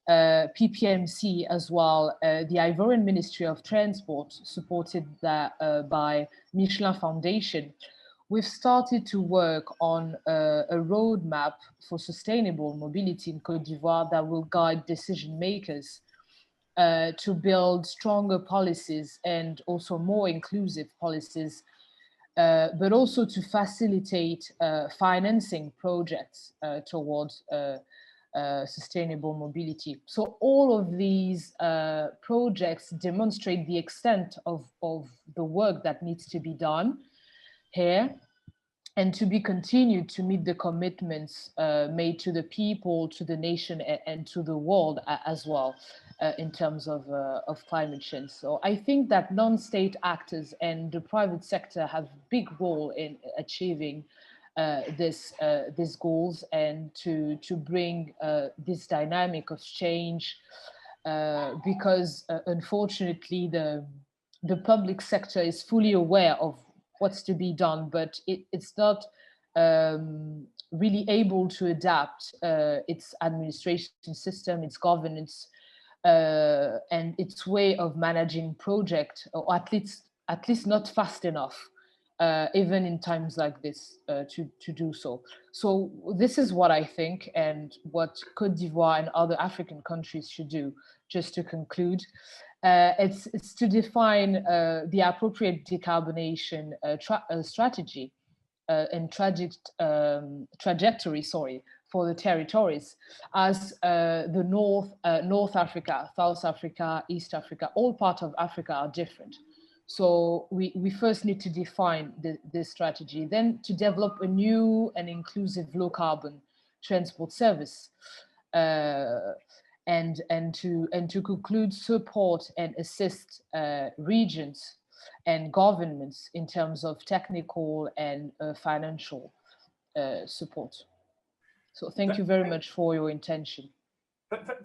PPMC as well, the Ivorian Ministry of Transport, supported by Michelin Foundation, we've started to work on a roadmap for sustainable mobility in Côte d'Ivoire that will guide decision makers to build stronger policies and also more inclusive policies, but also to facilitate financing projects towards sustainable mobility. So all of these projects demonstrate the extent of the work that needs to be done here, and to be continued to meet the commitments made to the people, to the nation, and to the world as well in terms of climate change. So I think that non-state actors and the private sector have a big role in achieving these goals and to bring this dynamic of change, because unfortunately the public sector is fully aware of what's to be done, but it's not really able to adapt its administration system, its governance, and its way of managing project, or at least not fast enough, even in times like this, to do so. So this is what I think, and what Côte d'Ivoire and other African countries should do. Just to conclude, it's to define the appropriate decarbonation strategy and trajectory, for the territories, as the North Africa, South Africa, East Africa, all parts of Africa are different. So we first need to define this strategy, then to develop a new and inclusive low carbon transport service, and to conclude, support and assist regions and governments in terms of technical and financial support. So thank you very much for your attention.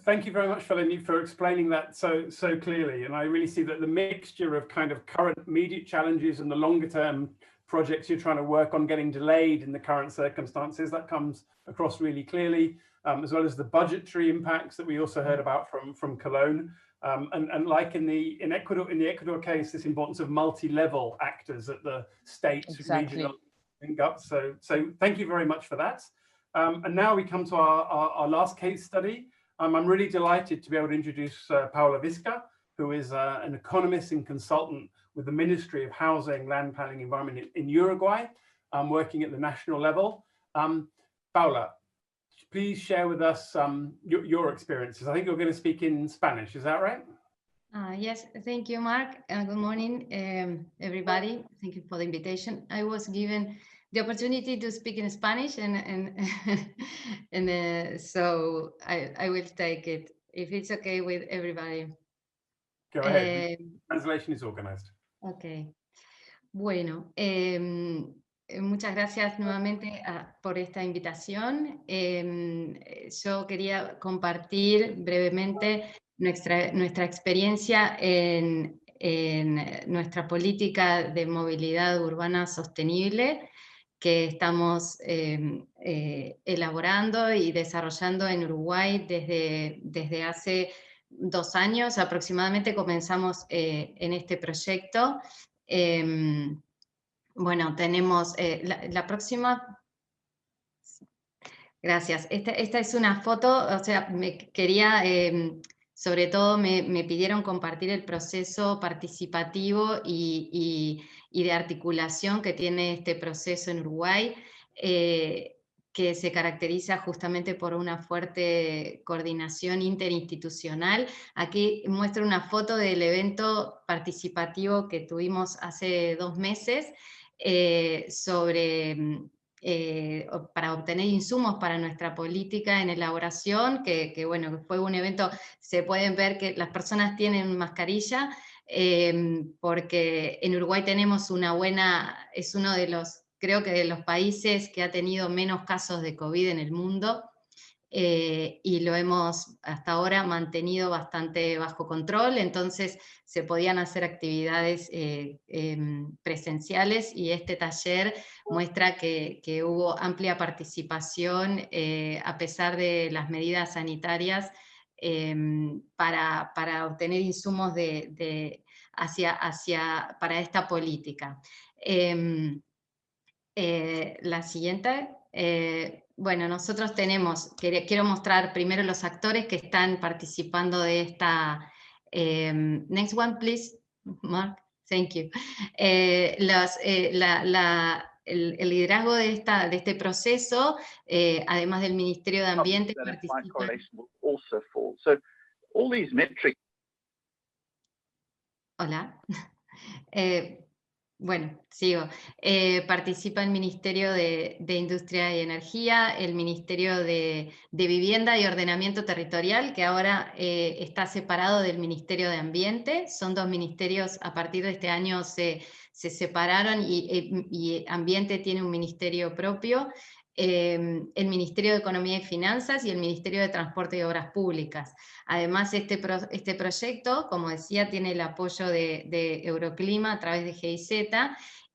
Thank you very much, Felony, for explaining that so clearly. And I really see that the mixture of kind of current immediate challenges and the longer term projects you're trying to work on getting delayed in the current circumstances, that comes across really clearly, as well as the budgetary impacts that we also heard about from Cologne. And like in the Ecuador case, this importance of multi-level actors at the state, regional, link up. So thank you very much for that. And now we come to our last case study. I'm really delighted to be able to introduce Paula Visca, who is an economist and consultant with the Ministry of Housing, Land Planning, Environment in Uruguay, working at the national level. Paula, please share with us your experiences. I think you're going to speak in Spanish, is that right? Yes, thank you, Mark. Good morning, everybody. Thank you for the invitation. I was given the opportunity to speak in Spanish, and so I will take it, if it's okay with everybody. Go ahead. Translation is organized. Okay. Bueno, muchas gracias nuevamente por esta invitación. Yo quería compartir brevemente nuestra experiencia en nuestra política de movilidad urbana sostenible que estamos elaborando y desarrollando en Uruguay desde hace 2 años aproximadamente. Comenzamos en este proyecto. Bueno, tenemos la próxima. Gracias. Esta es una foto, o sea, sobre todo me pidieron compartir el proceso participativo y de articulación que tiene este proceso en Uruguay, que se caracteriza justamente por una fuerte coordinación interinstitucional. Aquí muestro una foto del evento participativo que tuvimos hace 2 meses para obtener insumos para nuestra política en elaboración, que bueno, fue un evento, se pueden ver que las personas tienen mascarilla, porque en Uruguay tenemos es uno de los, creo que de los países que ha tenido menos casos de COVID en el mundo, y lo hemos hasta ahora mantenido bastante bajo control, entonces se podían hacer actividades presenciales, y este taller muestra que hubo amplia participación a pesar de las medidas sanitarias para obtener insumos para esta política. La siguiente. Bueno, nosotros quiero mostrar primero los actores que están participando de esta. Next one, please, Mark. Thank you. El liderazgo de este proceso, además del Ministerio de Ambiente, participa. Hola. Bueno, sigo. Participa el Ministerio de Industria y Energía, el Ministerio de Vivienda y Ordenamiento Territorial, que ahora está separado del Ministerio de Ambiente. Son dos ministerios, a partir de este año se separaron, y Ambiente tiene un ministerio propio. El Ministerio de Economía y Finanzas y el Ministerio de Transporte y Obras Públicas. Además, este proyecto, como decía, tiene el apoyo de EUROCLIMA a través de GIZ,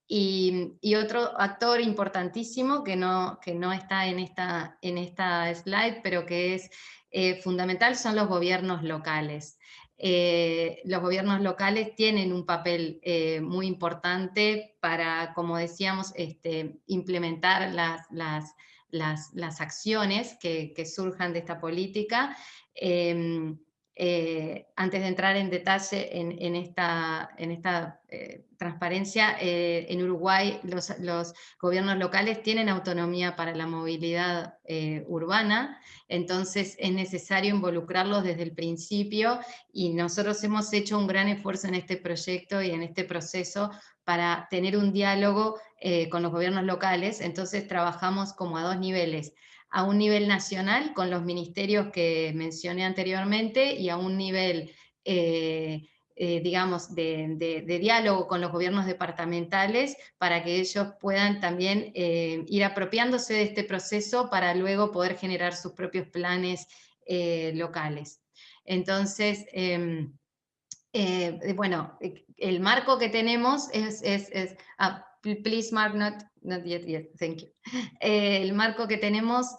y otro actor importantísimo que no está en esta slide, pero que es fundamental, son los gobiernos locales. Los gobiernos locales tienen un papel muy importante para, como decíamos, implementar las acciones que surjan de esta política. Antes de entrar en detalle en esta transparencia, en Uruguay los gobiernos locales tienen autonomía para la movilidad urbana, entonces es necesario involucrarlos desde el principio, y nosotros hemos hecho un gran esfuerzo en este proyecto y en este proceso para tener un diálogo con los gobiernos locales. Entonces trabajamos como a dos niveles: a un nivel nacional con los ministerios que mencioné anteriormente, y a un nivel, digamos, de diálogo con los gobiernos departamentales, para que ellos puedan también ir apropiándose de este proceso para luego poder generar sus propios planes locales. Entonces, bueno, el marco que tenemos please Mark, not yet, thank you. El marco que tenemos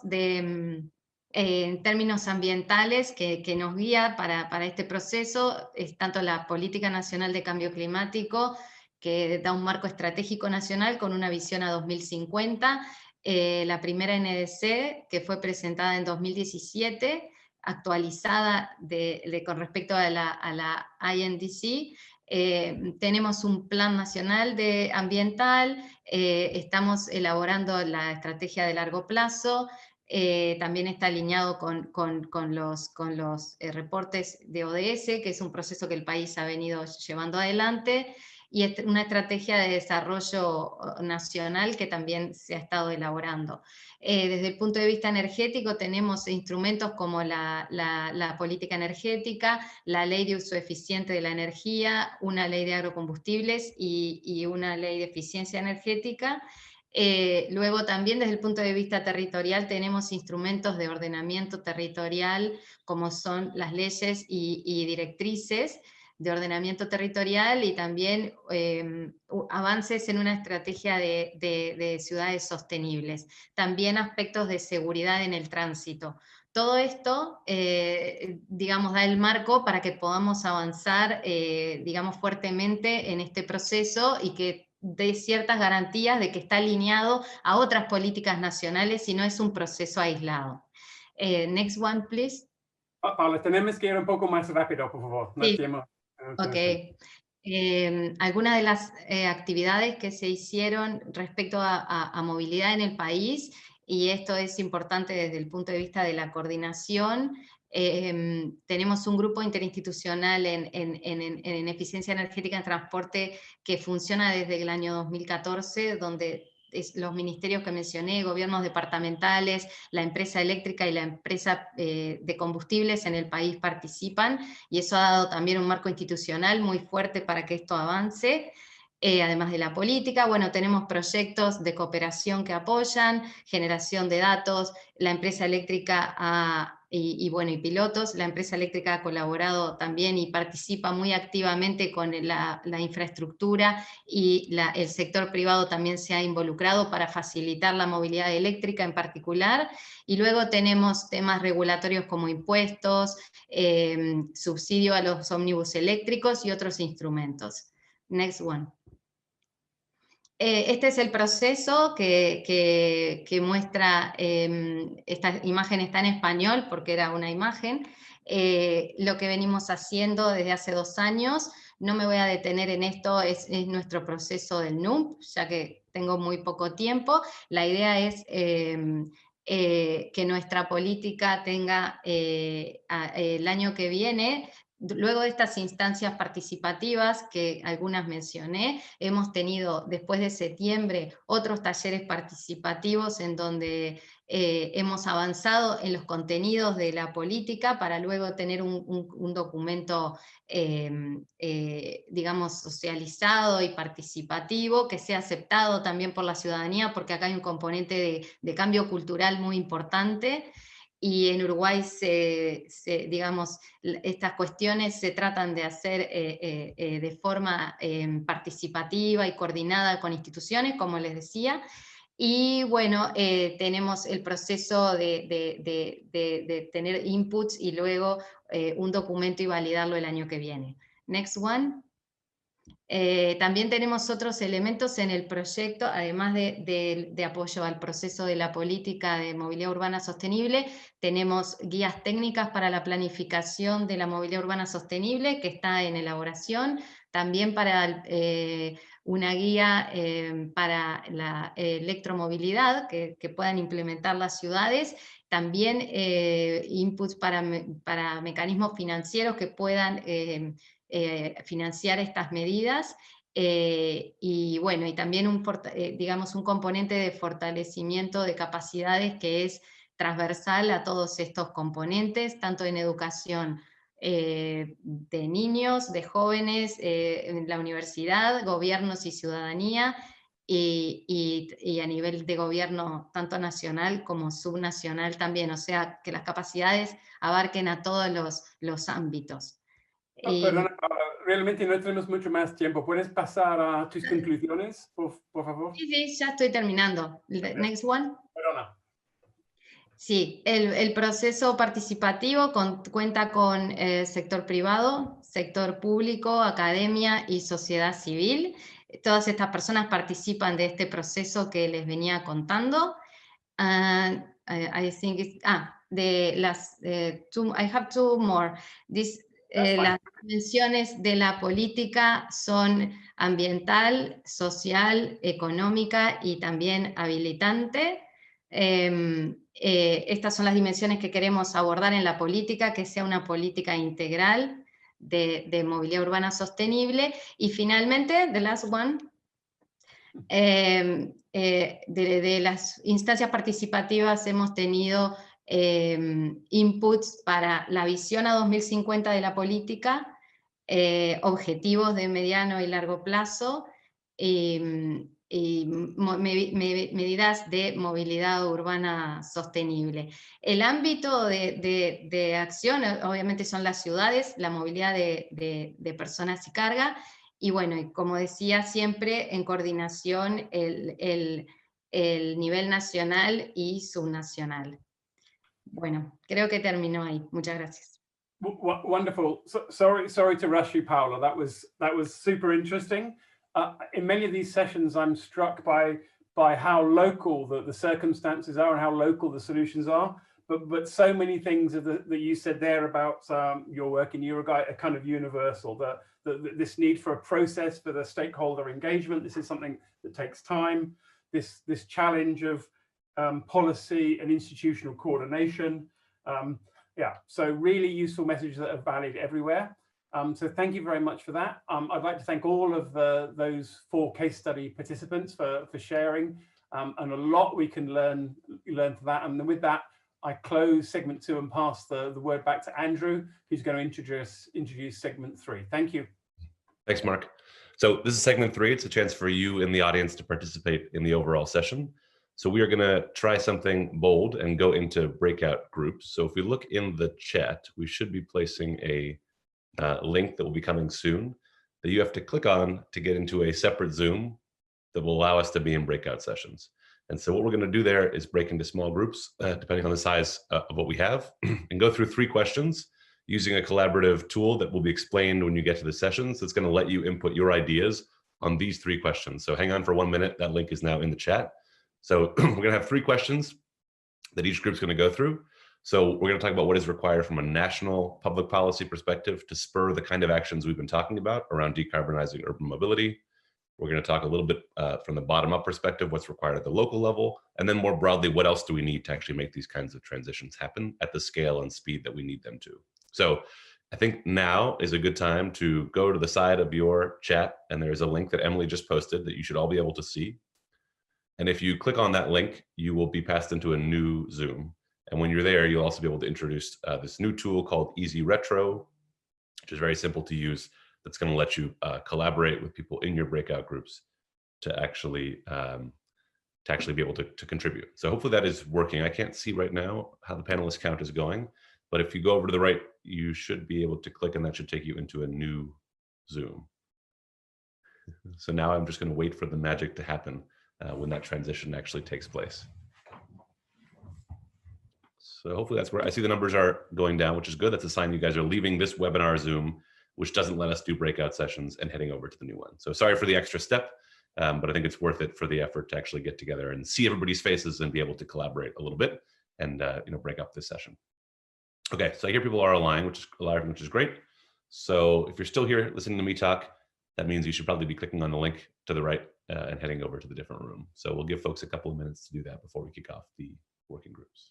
en términos ambientales que nos guía para este proceso es tanto la Política Nacional de Cambio Climático, que da un marco estratégico nacional con una visión a 2050, la primera NDC, que fue presentada en 2017, actualizada con respecto a la INDC. Tenemos un plan nacional ambiental, estamos elaborando la estrategia de largo plazo, también está alineado con los reportes de ODS, que es un proceso que el país ha venido llevando adelante, y es una estrategia de desarrollo nacional que también se ha estado elaborando. Desde el punto de vista energético tenemos instrumentos como la política energética, la ley de uso eficiente de la energía, una ley de agrocombustibles y una ley de eficiencia energética. Luego también desde el punto de vista territorial tenemos instrumentos de ordenamiento territorial, como son las leyes y directrices de ordenamiento territorial, y también avances en una estrategia de ciudades sostenibles. También aspectos de seguridad en el tránsito. Todo esto, digamos, da el marco para que podamos avanzar, digamos, fuertemente en este proceso, y que dé ciertas garantías de que está alineado a otras políticas nacionales y no es un proceso aislado. Next one, please. Paula, tenemos que ir un poco más rápido, por favor. Sí. Ok. Algunas de las actividades que se hicieron respecto a movilidad en el país, y esto es importante desde el punto de vista de la coordinación. Tenemos un grupo interinstitucional en eficiencia energética en transporte que funciona desde el año 2014, donde los ministerios que mencioné, gobiernos departamentales, la empresa eléctrica y la empresa de combustibles en el país participan, y eso ha dado también un marco institucional muy fuerte para que esto avance. Además de la política, bueno, tenemos proyectos de cooperación que apoyan, generación de datos, la empresa eléctrica y pilotos. La empresa eléctrica ha colaborado también y participa muy activamente con la infraestructura, y el sector privado también se ha involucrado para facilitar la movilidad eléctrica en particular. Y luego tenemos temas regulatorios como impuestos, subsidio a los ómnibus eléctricos y otros instrumentos. Next one. Este es el proceso que muestra, esta imagen está en español porque era una imagen, lo que venimos haciendo desde hace 2 años. No me voy a detener en esto, es nuestro proceso del NUMP, ya que tengo muy poco tiempo. La idea es que nuestra política tenga el año que viene. Luego de estas instancias participativas, que algunas mencioné, hemos tenido después de septiembre otros talleres participativos en donde hemos avanzado en los contenidos de la política para luego tener un documento, digamos, socializado y participativo, que sea aceptado también por la ciudadanía, porque acá hay un componente de cambio cultural muy importante. Y en Uruguay, digamos, estas cuestiones se tratan de hacer de forma participativa y coordinada con instituciones, como les decía. Y bueno, tenemos el proceso de tener inputs y luego un documento y validarlo el año que viene. Next one. También tenemos otros elementos en el proyecto, además de apoyo al proceso de la política de movilidad urbana sostenible. Tenemos guías técnicas para la planificación de la movilidad urbana sostenible, que está en elaboración. También para una guía para la electromovilidad, que puedan implementar las ciudades. También inputs para mecanismos financieros que puedan financiar estas medidas, y bueno, y también digamos un componente de fortalecimiento de capacidades que es transversal a todos estos componentes, tanto en educación de niños, de jóvenes, en la universidad, gobiernos y ciudadanía, y a nivel de gobierno tanto nacional como subnacional también, o sea, que las capacidades abarquen a todos los ámbitos. Perdona, realmente no tenemos mucho más tiempo. ¿Puedes pasar a tus conclusiones, por favor? Sí, ya estoy terminando. Next one. Perdona. Sí, el proceso participativo cuenta con sector privado, sector público, academia y sociedad civil. Todas estas personas participan de este proceso que les venía contando. I think I have 2 more. Las dimensiones de la política son ambiental, social, económica y también habilitante. Estas son las dimensiones que queremos abordar en la política, que sea una política integral de movilidad urbana sostenible. Y finalmente, the last one, de las instancias participativas hemos tenido inputs para la visión a 2050 de la política, objetivos de mediano y largo plazo, y medidas de movilidad urbana sostenible. El ámbito de acción obviamente son las ciudades, la movilidad de personas y carga, y bueno, como decía siempre, en coordinación el nivel nacional y subnacional. Bueno, creo que terminó ahí. Muchas gracias. Wonderful. Sorry to rush you, Paula. That was super interesting. In many of these sessions, I'm struck by how local the circumstances are and how local the solutions are. But so many things that you said there about your work in Uruguay are kind of universal. This need for a process for the stakeholder engagement. This is something that takes time. This challenge of policy and institutional coordination. Yeah, so really useful messages that are valid everywhere. So thank you very much for that. I'd like to thank all of those 4 case study participants for sharing. and a lot we can learn from that. And with that, I close segment 2 and pass the word back to Andrew, who's going to introduce segment 3. Thank you. Thanks, Mark. So this is segment 3. It's a chance for you in the audience to participate in the overall session. So we are going to try something bold and go into breakout groups. So if we look in the chat, we should be placing a link that will be coming soon that you have to click on to get into a separate Zoom that will allow us to be in breakout sessions. And so what we're going to do there is break into small groups, depending on the size of what we have, and go through 3 questions using a collaborative tool that will be explained when you get to the sessions. That's going to let you input your ideas on these 3 questions. So hang on for 1 minute. That link is now in the chat. So we're going to have 3 questions that each group's going to go through. So we're going to talk about what is required from a national public policy perspective to spur the kind of actions we've been talking about around decarbonizing urban mobility. We're going to talk a little bit from the bottom-up perspective, what's required at the local level, and then more broadly, what else do we need to actually make these kinds of transitions happen at the scale and speed that we need them to. So I think now is a good time to go to the side of your chat, and there's a link that Emily just posted that you should all be able to see. And if you click on that link, you will be passed into a new Zoom. And when you're there, you'll also be able to introduce this new tool called Easy Retro, which is very simple to use. That's going to let you collaborate with people in your breakout groups to actually be able to contribute. So hopefully that is working. I can't see right now how the panelist count is going, but if you go over to the right, you should be able to click, and that should take you into a new Zoom. So now I'm just going to wait for the magic to happen when that transition actually takes place. So hopefully that's where I see the numbers are going down, which is good. That's a sign you guys are leaving this webinar Zoom, which doesn't let us do breakout sessions, and heading over to the new one. So sorry for the extra step, but I think it's worth it for the effort to actually get together and see everybody's faces and be able to collaborate a little bit and break up this session. Okay, so I hear people are alive, which is great. So if you're still here listening to me talk, that means you should probably be clicking on the link to the right and heading over to the different room. So we'll give folks a couple of minutes to do that before we kick off the working groups.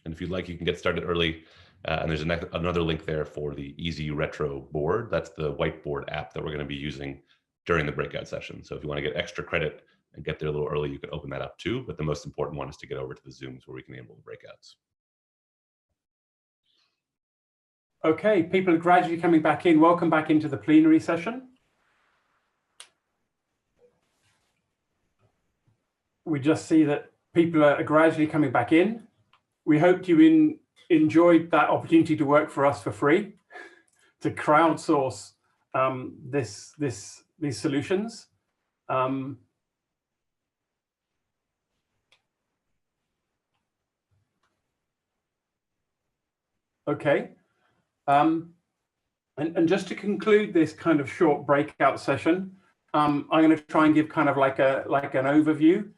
And if you'd like, you can get started early. And there's another link there for the Easy Retro board. That's the whiteboard app that we're going to be using during the breakout session. So if you want to get extra credit and get there a little early, you can open that up too. But the most important one is to get over to the Zooms where we can enable the breakouts. Okay, people are gradually coming back in. Welcome back into the plenary session. We just see that people are gradually coming back in. We hoped you enjoyed that opportunity to work for us for free, to crowdsource these solutions. Okay. And just to conclude this kind of short breakout session, I'm going to try and give kind of like an overview.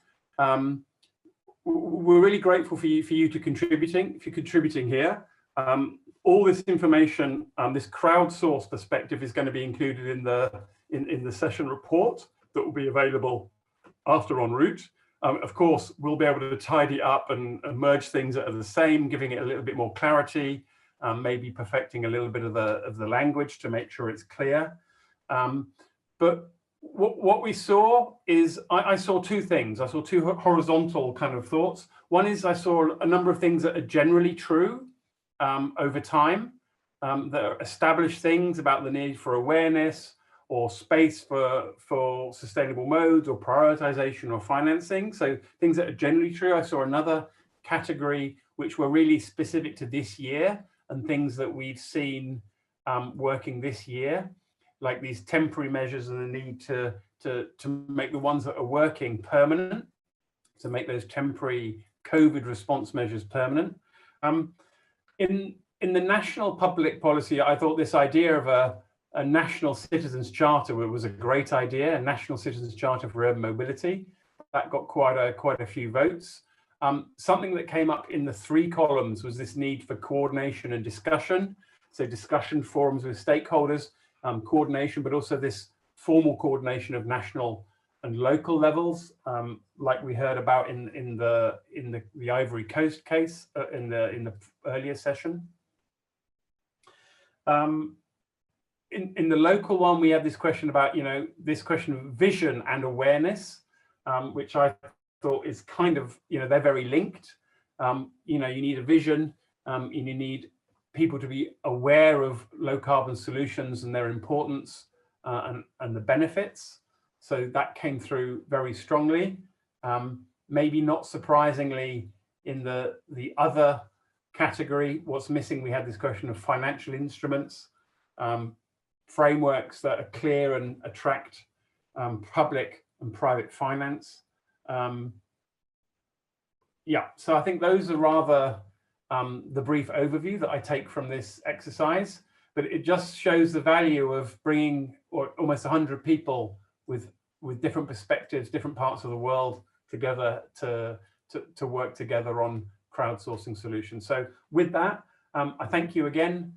We're really grateful for you to contributing. If you're contributing here, all this information, this crowdsourced perspective is going to be included in the session report that will be available after en route. Of course, we'll be able to tidy up and merge things that are the same, giving it a little bit more clarity, maybe perfecting a little bit of the language to make sure it's clear. But what we saw is, I saw 2 things. I saw 2 horizontal kind of thoughts. One is I saw a number of things that are generally true over time, that are established things about the need for awareness or space for sustainable modes or prioritization or financing. So things that are generally true. I saw another category which were really specific to this year and things that we've seen working this year, like these temporary measures and the need to make the ones that are working permanent, to make those temporary COVID response measures permanent. In the national public policy, I thought this idea of a national citizens charter was a great idea, a national citizens charter for urban mobility. That got quite a few votes. Something that came up in the 3 columns was this need for coordination and discussion. So discussion forums with stakeholders, coordination, but also this formal coordination of national and local levels, like we heard about in the Ivory Coast case in the earlier session. in the local one, we have this question about, this question of vision and awareness, which I thought is kind of, they're very linked. You need a vision, and you need people to be aware of low carbon solutions and their importance and the benefits. So that came through very strongly. Maybe not surprisingly, in the other category, what's missing, we had this question of financial instruments, frameworks that are clear and attract public and private finance. Yeah, so I think those are rather the brief overview that I take from this exercise, but it just shows the value of bringing almost 100 people with different perspectives, different parts of the world together to work together on crowdsourcing solutions. So with that, I thank you again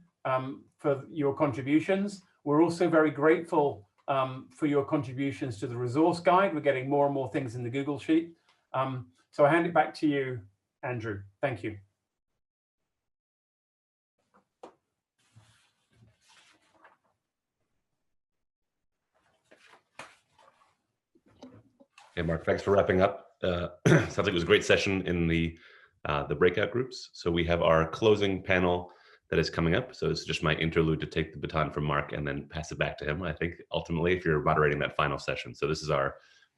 for your contributions. We're also very grateful for your contributions to the resource guide. We're getting more and more things in the Google Sheet. So I hand it back to you, Andrew. Thank you. Hey, Mark, thanks for wrapping up. Sounds like it was a great session in the breakout groups. So we have our closing panel that is coming up. So it's just my interlude to take the baton from Mark and then pass it back to him, I think, ultimately, if you're moderating that final session. So this is our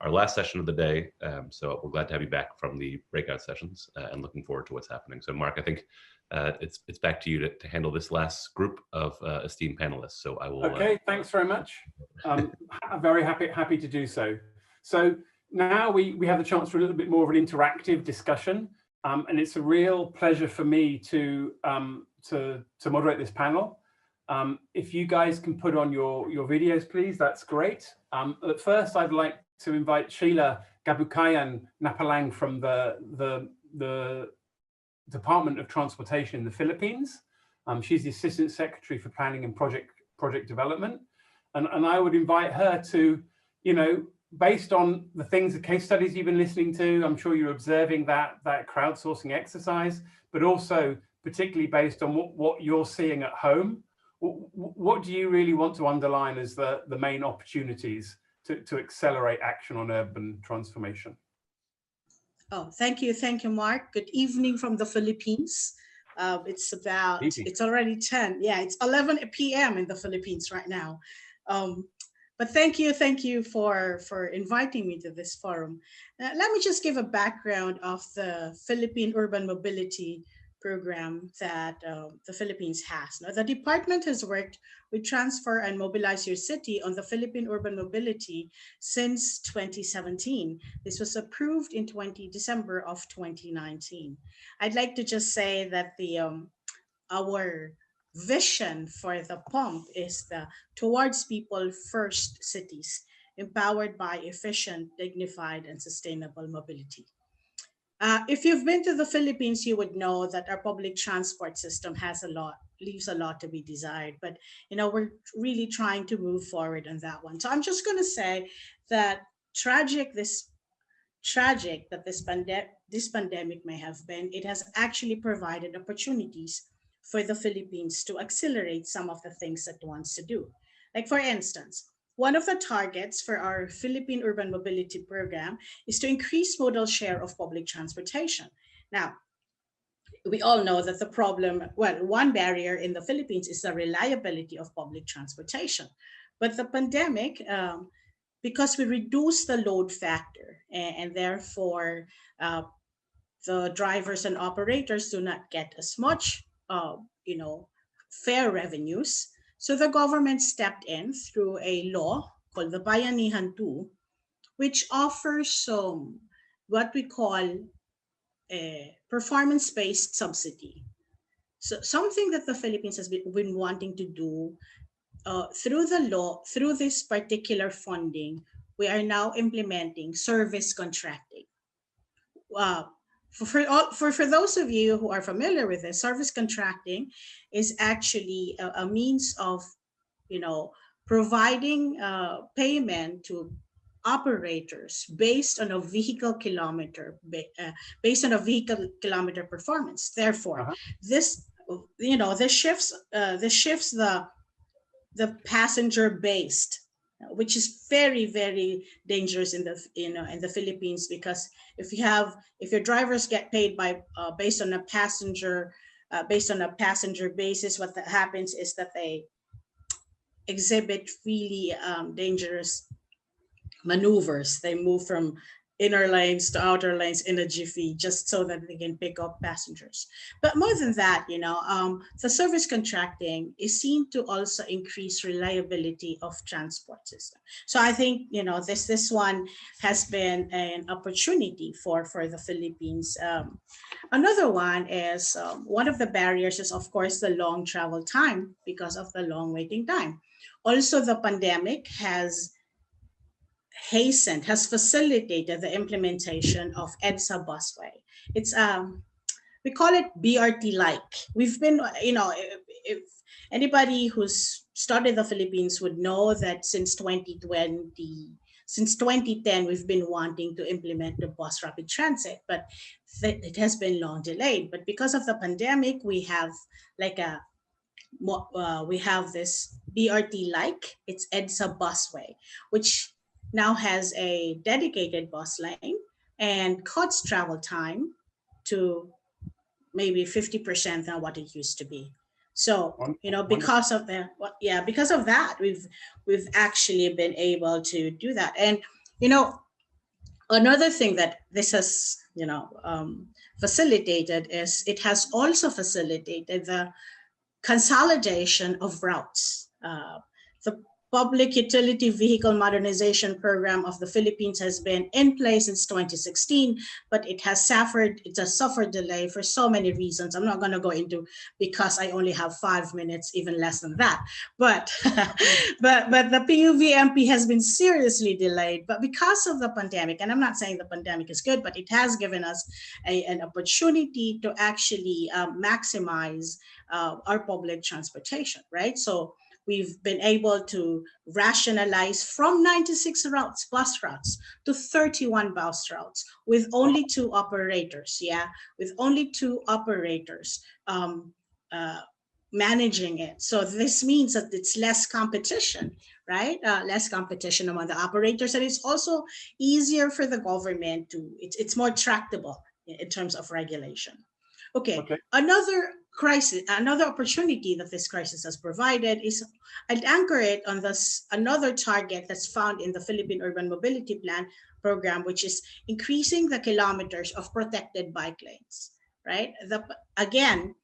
last session of the day. So we're glad to have you back from the breakout sessions and looking forward to what's happening. So Mark, I think it's back to you to handle this last group of esteemed panelists. So I will. Okay, thanks very much. I'm very happy to do so. So now we have the chance for a little bit more of an interactive discussion. And it's a real pleasure for me to moderate this panel. If you guys can put on your videos, please, that's great. At first, I'd like to invite Sheila Gabukayan Napalang from the Department of Transportation in the Philippines. She's the Assistant Secretary for Planning and Project Development. And I would invite her to, based on the case studies you've been listening to, I'm sure you're observing that crowdsourcing exercise, but also particularly based on what you're seeing at home. What do you really want to underline as the main opportunities to accelerate action on urban transformation? Oh, thank you, Mark. Good evening from the Philippines. It's already 10. Yeah, it's 11 p.m. in the Philippines right now. But thank you for inviting me to this forum. Let me just give a background of the Philippine Urban Mobility Program that the Philippines has. Now, the department has worked with Transfer and Mobilize Your City on the Philippine Urban Mobility since 2017. This was approved in December of 2019. I'd like to just say that our vision for the PUMP is the Towards People First Cities, empowered by efficient, dignified, and sustainable mobility. If you've been to the Philippines, you would know that our public transport system leaves a lot to be desired, but we're really trying to move forward on that one. So I'm just going to say that tragic that this pandemic may have been, it has actually provided opportunities for the Philippines to accelerate some of the things that it wants to do. Like, for instance, one of the targets for our Philippine Urban Mobility Program is to increase modal share of public transportation. Now, we all know that one barrier in the Philippines is the reliability of public transportation. But the pandemic, because we reduced the load factor and therefore the drivers and operators do not get as much fare revenues. So the government stepped in through a law called the Bayanihan 2, which offers what we call a performance-based subsidy. So something that the Philippines has been wanting to do through the law, through this particular funding, we are now implementing service contracting. For those of you who are familiar with this, service contracting is actually a means of, providing payment to operators based on a vehicle kilometer, performance. Therefore, this shifts the the passenger-based, which is very, very dangerous in the in the Philippines, because if your drivers get paid by based on a passenger basis, what that happens is that they exhibit really dangerous maneuvers. They move from inner lanes to outer lanes in a jiffy just so that they can pick up passengers. But more than that, the service contracting is seen to also increase reliability of transport system. So I think, this one has been an opportunity for the Philippines. Another one is, one of the barriers is, of course, the long travel time because of the long waiting time. Also, the pandemic has facilitated the implementation of EDSA busway. It's we call it BRT-like. We've been, if anybody who's studied the Philippines would know that since 2010, we've been wanting to implement the bus rapid transit, but it has been long delayed. But because of the pandemic, we have this BRT-like, it's EDSA busway, which now has a dedicated bus lane and cuts travel time to maybe 50% than what it used to be. So, because of that, we've actually been able to do that. And, another thing that this has, facilitated is it has also facilitated the consolidation of routes. The Public Utility Vehicle Modernization Program of the Philippines has been in place since 2016, but it has suffered delay for so many reasons. I'm not going to go into, because I only have 5 minutes, even less than that. But but the PUVMP has been seriously delayed, but because of the pandemic, and I'm not saying the pandemic is good, but it has given us an opportunity to actually maximize our public transportation, right? So we've been able to rationalize from 96 bus routes to 31 bus routes with only 2 operators, managing it. So this means that it's less competition, right? Less competition among the operators, and it's also easier for the government it's more tractable in terms of regulation. Okay. Another opportunity that this crisis has provided is, I'd anchor it on another target that's found in the Philippine Urban Mobility Plan program, which is increasing the kilometers of protected bike lanes, right? Again,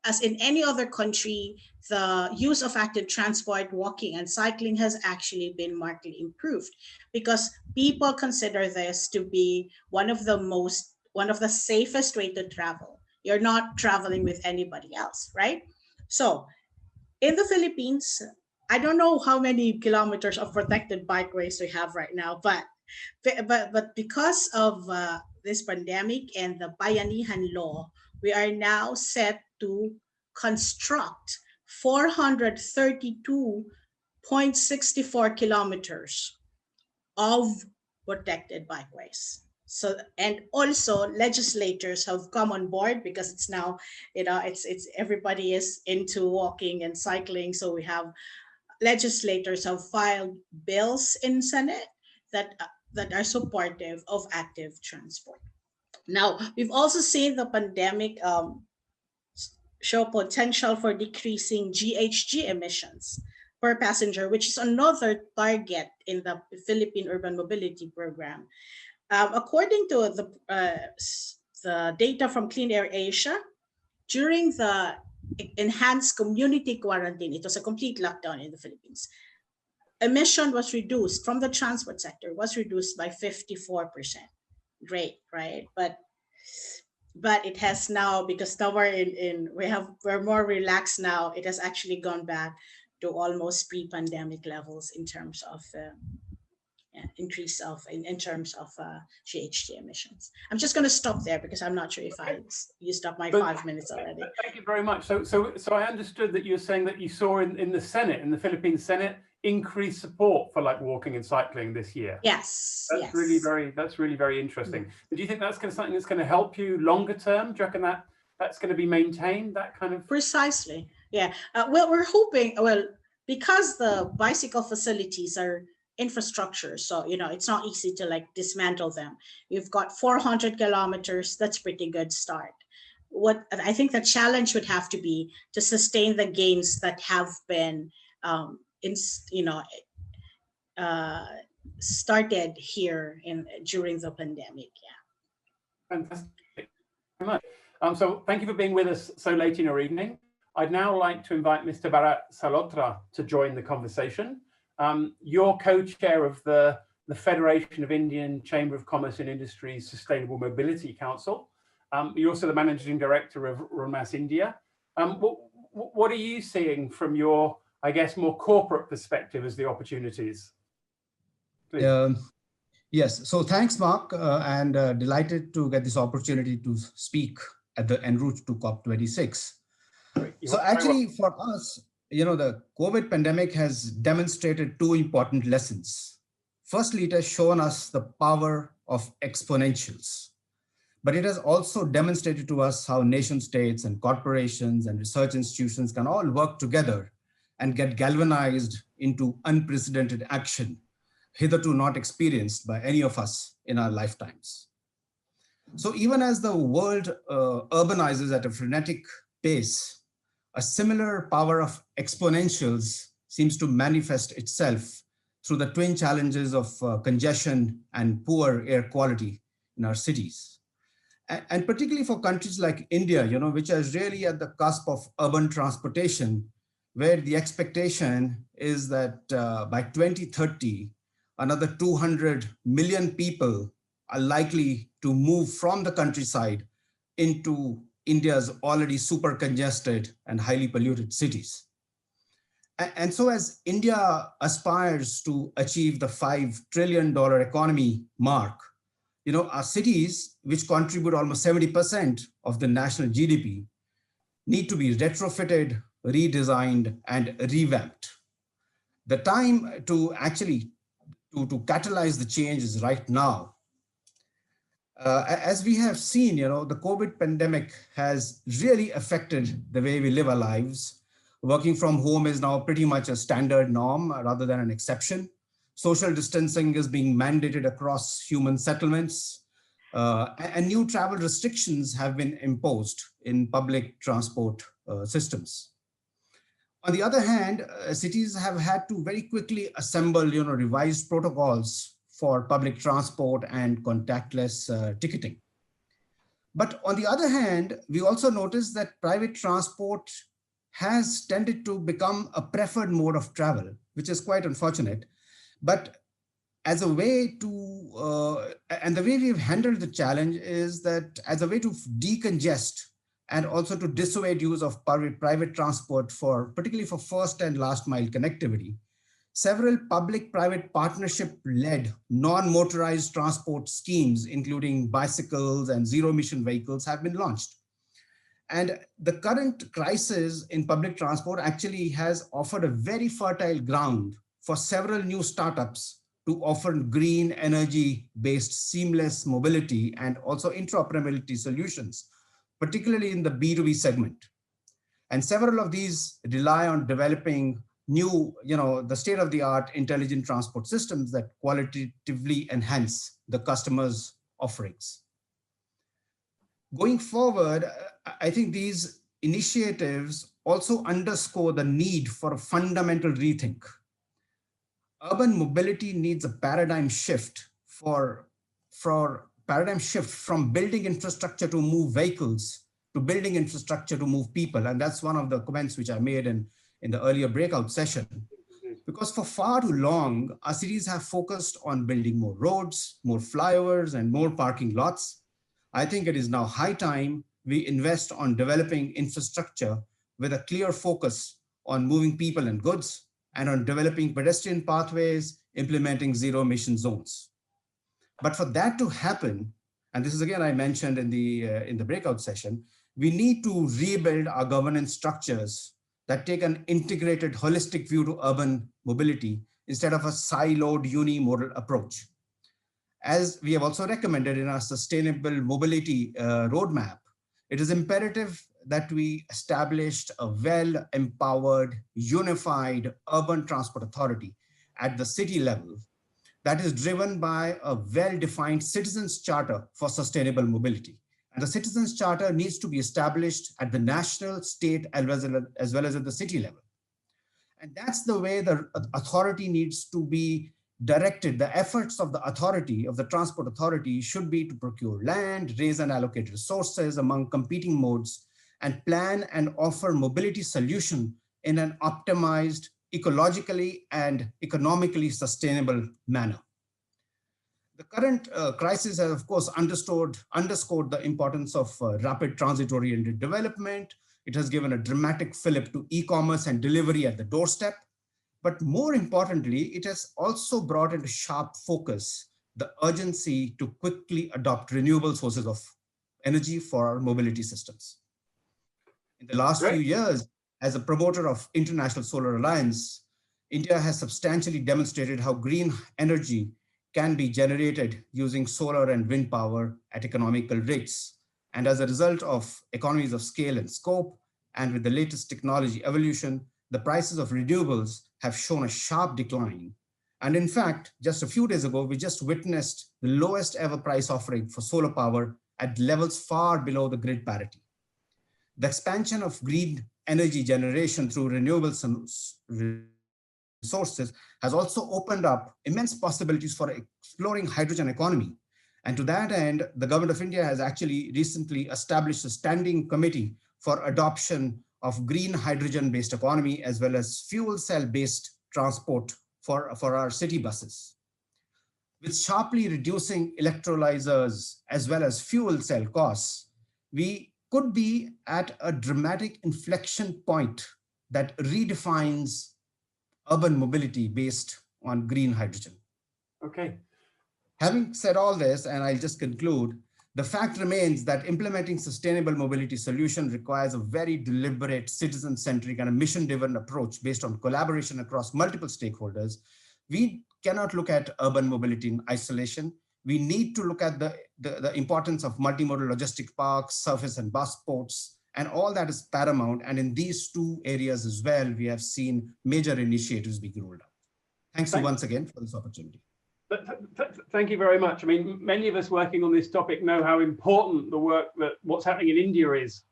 as in any other country, the use of active transport, walking and cycling has actually been markedly improved, because people consider this to be one of the safest way to travel. You're not traveling with anybody else, right? So in the Philippines, I don't know how many kilometers of protected bikeways we have right now, but because of this pandemic and the Bayanihan law, we are now set to construct 432.64 kilometers of protected bikeways. So, and also legislators have come on board, because it's now, it's everybody is into walking and cycling. So we have legislators have filed bills in Senate that are supportive of active transport. Now, we've also seen the pandemic show potential for decreasing GHG emissions per passenger, which is another target in the Philippine Urban Mobility Program. According to the data from Clean Air Asia, during the enhanced community quarantine, it was a complete lockdown in the Philippines. Emission was reduced from the transport sector, was reduced by 54%. Great, right? But it has now, because now we're more relaxed now, it has actually gone back to almost pre-pandemic levels in terms of increase in terms of GHG emissions. I'm just going to stop there, because I'm not sure if I used up my 5 minutes already. Thank you very much. So I understood that you're saying that you saw in the Senate, in the Philippine Senate, increased support for walking and cycling this year. Yes. That's really very interesting. Do you think that's something that's going to help you longer term? Do you reckon that's going to be maintained, that kind of? Precisely. Yeah. Well, we're hoping. Well, because the bicycle facilities are infrastructure, so it's not easy to like dismantle them. We've got 400 kilometers. That's pretty good start. What I think the challenge would have to be to sustain the gains that have been started here during the pandemic. Yeah. Fantastic. So thank you for being with us so late in your evening. I'd now like to invite Mr. Bharat Salotra to join the conversation. You're co-chair of the Federation of Indian Chamber of Commerce and Industry's Sustainable Mobility Council. You're also the managing director of RUMAS India. What are you seeing from your, I guess, more corporate perspective as the opportunities? Yes, so thanks, Mark, and delighted to get this opportunity to speak at the en route to COP26. So actually for us, the COVID pandemic has demonstrated two important lessons. Firstly, it has shown us the power of exponentials, but it has also demonstrated to us how nation states and corporations and research institutions can all work together and get galvanized into unprecedented action, hitherto not experienced by any of us in our lifetimes. So even as the world urbanizes at a frenetic pace, a similar power of exponentials seems to manifest itself through the twin challenges of congestion and poor air quality in our cities. And particularly for countries like India, which is really at the cusp of urban transportation, where the expectation is that by 2030, another 200 million people are likely to move from the countryside into India's already super congested and highly polluted cities. And so as India aspires to achieve the $5 trillion economy mark, our cities, which contribute almost 70% of the national GDP, need to be retrofitted, redesigned, and revamped. The time to actually to catalyze the change is right now. As we have seen, the COVID pandemic has really affected the way we live our lives. Working from home is now pretty much a standard norm rather than an exception. Social distancing is being mandated across human settlements, and new travel restrictions have been imposed in public transport systems. On the other hand, cities have had to very quickly assemble, revised protocols for public transport and contactless ticketing. But on the other hand, we also noticed that private transport has tended to become a preferred mode of travel, which is quite unfortunate. But as a way to, and the way we've handled the challenge is that as a way to decongest and also to dissuade use of private transport particularly for first and last mile connectivity, several public-private partnership-led non-motorized transport schemes, including bicycles and zero-emission vehicles, have been launched. And the current crisis in public transport actually has offered a very fertile ground for several new startups to offer green energy-based seamless mobility and also interoperability solutions, particularly in the B2B segment. And several of these rely on developing new, the state-of-the-art intelligent transport systems that qualitatively enhance the customer's offerings. Going forward, I think these initiatives also underscore the need for a fundamental rethink. Urban mobility needs a paradigm shift from building infrastructure to move vehicles to building infrastructure to move people. And that's one of the comments which I made in the earlier breakout session. Because for far too long, our cities have focused on building more roads, more flyovers, and more parking lots. I think it is now high time we invest on developing infrastructure with a clear focus on moving people and goods and on developing pedestrian pathways, implementing zero emission zones. But for that to happen, and this is again I mentioned in the breakout session, we need to rebuild our governance structures that take an integrated, holistic view to urban mobility instead of a siloed unimodal approach. As we have also recommended in our sustainable mobility roadmap, it is imperative that we established a well-empowered, unified urban transport authority at the city level that is driven by a well-defined citizens charter for sustainable mobility. And the citizens charter needs to be established at the national, state, as well as at the city level. And that's the way the authority needs to be directed. The efforts of the authority, of the transport authority, should be to procure land, raise and allocate resources among competing modes, and plan and offer mobility solution in an optimized, ecologically and economically sustainable manner. The current crisis has, of course, underscored the importance of rapid transit-oriented development. It has given a dramatic fillip to e-commerce and delivery at the doorstep. But more importantly, it has also brought into sharp focus the urgency to quickly adopt renewable sources of energy for our mobility systems. In the last few years, as a promoter of International Solar Alliance, India has substantially demonstrated how green energy can be generated using solar and wind power at economical rates. And as a result of economies of scale and scope, and with the latest technology evolution, the prices of renewables have shown a sharp decline. And in fact, just a few days ago, we just witnessed the lowest ever price offering for solar power at levels far below the grid parity. The expansion of green energy generation through renewable resources has also opened up immense possibilities for exploring hydrogen economy. And to that end, the government of India has actually recently established a standing committee for adoption of green hydrogen-based economy, as well as fuel cell-based transport for our city buses. With sharply reducing electrolyzers as well as fuel cell costs, we could be at a dramatic inflection point that redefines urban mobility based on green hydrogen. Okay. Having said all this, and I'll just conclude, the fact remains that implementing sustainable mobility solution requires a very deliberate, citizen-centric and a mission-driven approach based on collaboration across multiple stakeholders. We cannot look at urban mobility in isolation. We need to look at the importance of multimodal logistic parks, surface and bus ports, and all that is paramount. And in these two areas as well, we have seen major initiatives being rolled out. Thanks once again for this opportunity. Thank you very much. I mean, many of us working on this topic know how important the work what's happening in India is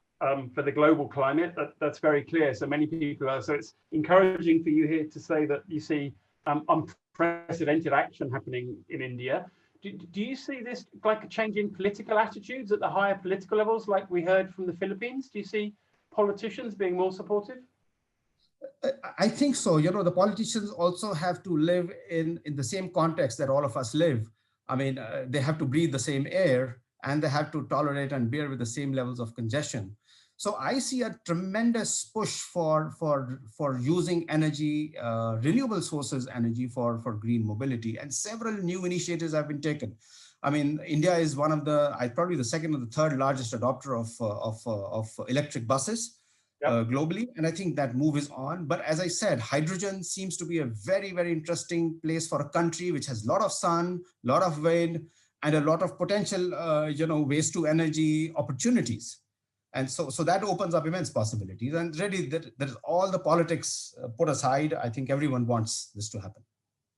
for the global climate. That's very clear. So many people are. So it's encouraging for you here to say that you see unprecedented action happening in India. Do you see this like a change in political attitudes at the higher political levels, like we heard from the Philippines? Do you see politicians being more supportive? I think so. You know, the politicians also have to live in the same context that all of us live. I mean, they have to breathe the same air, and they have to tolerate and bear with the same levels of congestion. So I see a tremendous push for using energy, renewable sources energy for green mobility, and several new initiatives have been taken. I mean, India is one of the, probably the second or the third largest adopter of electric buses. Globally, and I think that move is on. But as I said, hydrogen seems to be a very, very interesting place for a country which has a lot of sun, a lot of wind, and a lot of potential, waste to energy opportunities. And so that opens up immense possibilities. And really, that is all the politics put aside. I think everyone wants this to happen.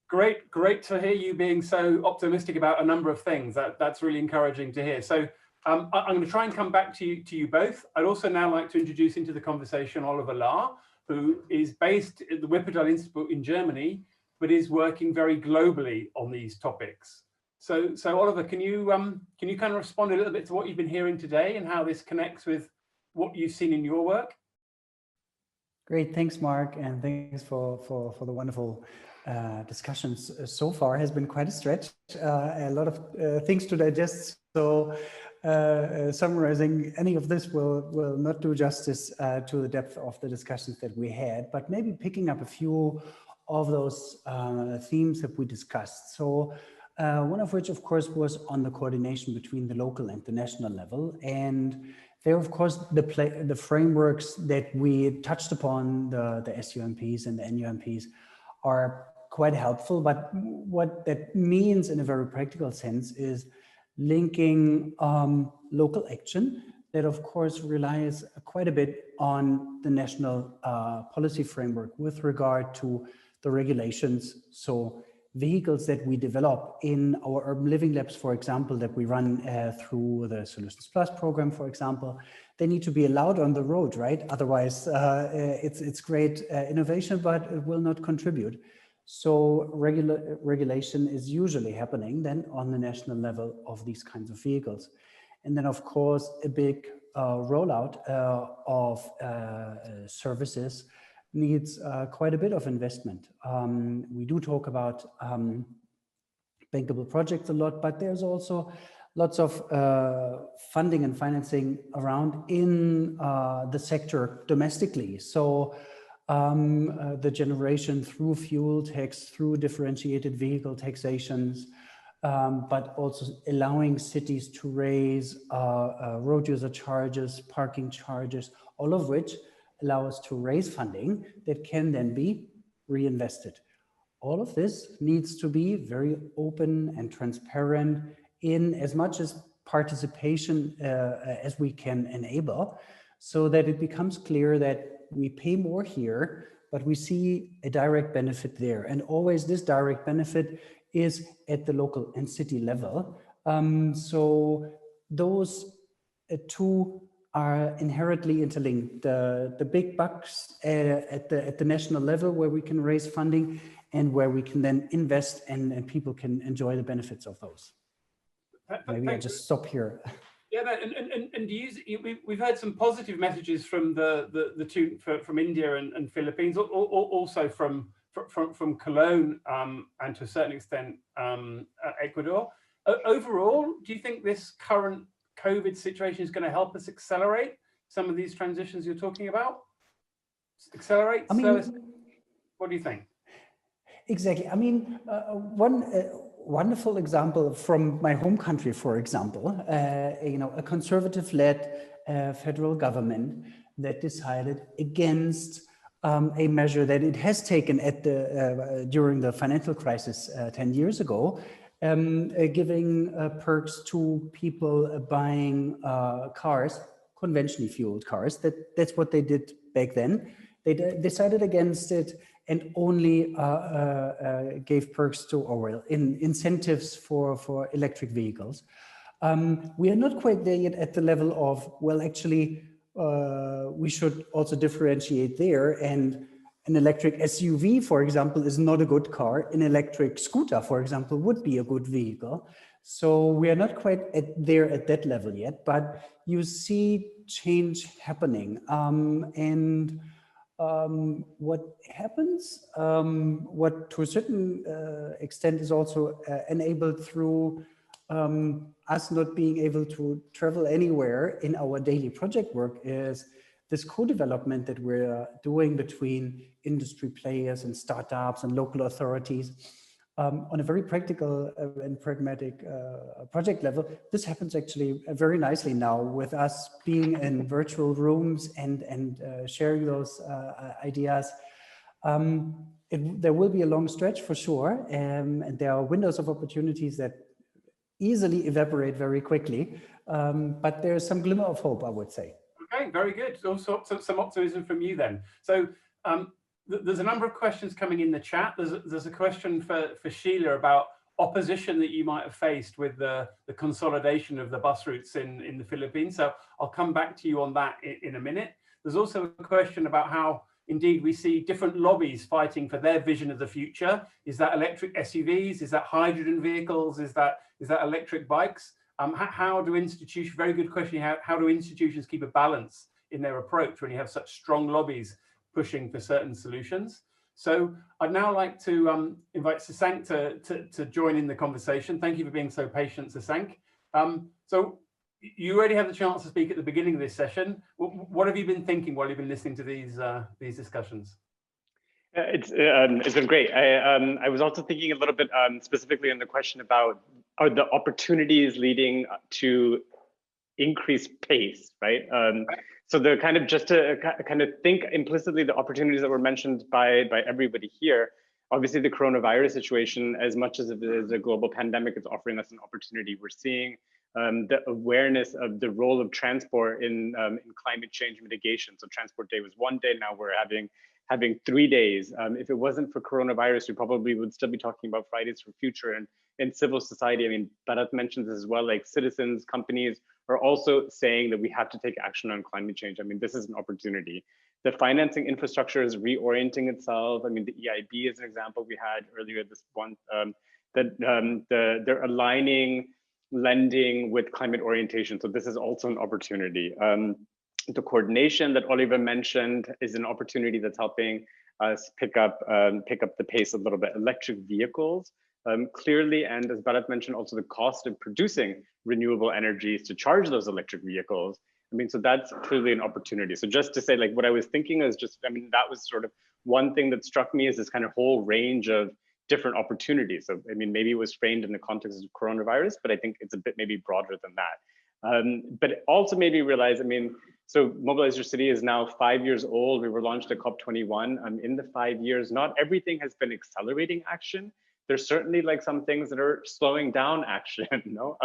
Great to hear you being so optimistic about a number of things. That's really encouraging to hear. So I'm going to try and come back to you both. I'd also now like to introduce into the conversation Oliver Lahr, who is based at the Wuppertal Institute in Germany, but is working very globally on these topics. So Oliver, can you kind of respond a little bit to what you've been hearing today and how this connects with what you've seen in your work? Great, thanks, Mark, and thanks for the wonderful discussions so far. Has been quite a stretch, a lot of things to digest. So summarizing any of this will not do justice to the depth of the discussions that we had, but maybe picking up a few of those themes that we discussed. So one of which, of course, was on the coordination between the local and the national level. And there, of course, the frameworks that we touched upon, the SUMPs and the NUMPs, are quite helpful. But what that means in a very practical sense is linking local action that of course relies quite a bit on the national policy framework with regard to the regulations. So vehicles that we develop in our urban living labs, for example, that we run through the Solutions Plus program, for example, they need to be allowed on the road, right? Otherwise, it's great innovation, but it will not contribute. So regulation is usually happening then on the national level of these kinds of vehicles. And then, of course, a big rollout of services needs quite a bit of investment. We do talk about bankable projects a lot, but there's also lots of funding and financing around in the sector domestically. So the generation through fuel tax, through differentiated vehicle taxations, but also allowing cities to raise road user charges, parking charges, all of which allow us to raise funding that can then be reinvested. All of this needs to be very open and transparent in as much as participation as we can enable, so that it becomes clear that we pay more here, but we see a direct benefit there. And always this direct benefit is at the local and city level. So those two are inherently interlinked. The big bucks at the national level where we can raise funding and where we can then invest and people can enjoy the benefits of those. Maybe I just stop here. Yeah, and we've heard some positive messages from the two from India and Philippines, also from Cologne and to a certain extent Ecuador. Overall, do you think this current COVID situation is going to help us accelerate some of these transitions you're talking about? Accelerate? What do you think? Exactly. I mean, one wonderful example from my home country, for example, a conservative-led federal government that decided against a measure that it has taken during the financial crisis 10 years ago, giving perks to people buying cars, conventionally fueled cars. That's what they did back then. They decided against it and only gave perks to, or incentives for electric vehicles. We are not quite there yet at the level of, well, actually, we should also differentiate there, and an electric SUV, for example, is not a good car. An electric scooter, for example, would be a good vehicle. So we are not quite there at that level yet, but you see change happening. What happens, what to a certain extent is also enabled through us not being able to travel anywhere in our daily project work, is this co-development that we're doing between industry players and startups and local authorities on a very practical and pragmatic project level. This happens actually very nicely now with us being in virtual rooms and sharing those ideas. There will be a long stretch for sure, and there are windows of opportunities that easily evaporate very quickly, but there's some glimmer of hope, I would say. Okay, very good. Also, some optimism from you then. So there's a number of questions coming in the chat. There's a question for Sheila about opposition that you might have faced with the consolidation of the bus routes in the Philippines. So I'll come back to you on that in a minute. There's also a question about how indeed we see different lobbies fighting for their vision of the future. Is that electric SUVs? Is that hydrogen vehicles? Is that electric bikes? How do institutions, very good question, how do institutions keep a balance in their approach when you have such strong lobbies pushing for certain solutions? So I'd now like to invite Sasank to join in the conversation. Thank you for being so patient, Sasank. So you already had the chance to speak at the beginning of this session. What have you been thinking while you've been listening to these discussions? It's been great. I was also thinking a little bit specifically on the question about are the opportunities leading to increased pace, right? So the kind of just to kind of think implicitly the opportunities that were mentioned by everybody here. Obviously, the coronavirus situation, as much as it is a global pandemic, it's offering us an opportunity. We're seeing the awareness of the role of transport in climate change mitigation. So Transport Day was one day, now we're having 3 days. If it wasn't for coronavirus, we probably would still be talking about Fridays for Future and civil society. I mean, Bharat mentions as well, like citizens, companies are also saying that we have to take action on climate change. I mean, this is an opportunity. The financing infrastructure is reorienting itself. I mean, the EIB is an example we had earlier this month, they're aligning lending with climate orientation. So this is also an opportunity. The coordination that Oliver mentioned is an opportunity that's helping us pick up the pace a little bit. Electric vehicles, clearly, and as Bharat mentioned, also the cost of producing renewable energies to charge those electric vehicles. I mean, so that's clearly an opportunity. So just to say, like, what I was thinking is just, I mean, that was sort of one thing that struck me is this kind of whole range of different opportunities. So, I mean, maybe it was framed in the context of coronavirus, but I think it's a bit maybe broader than that. But it also made me realize, I mean, so Mobilize Your City is now 5 years old. We were launched at COP21. In the 5 years, not everything has been accelerating action. There's certainly like some things that are slowing down action, you know?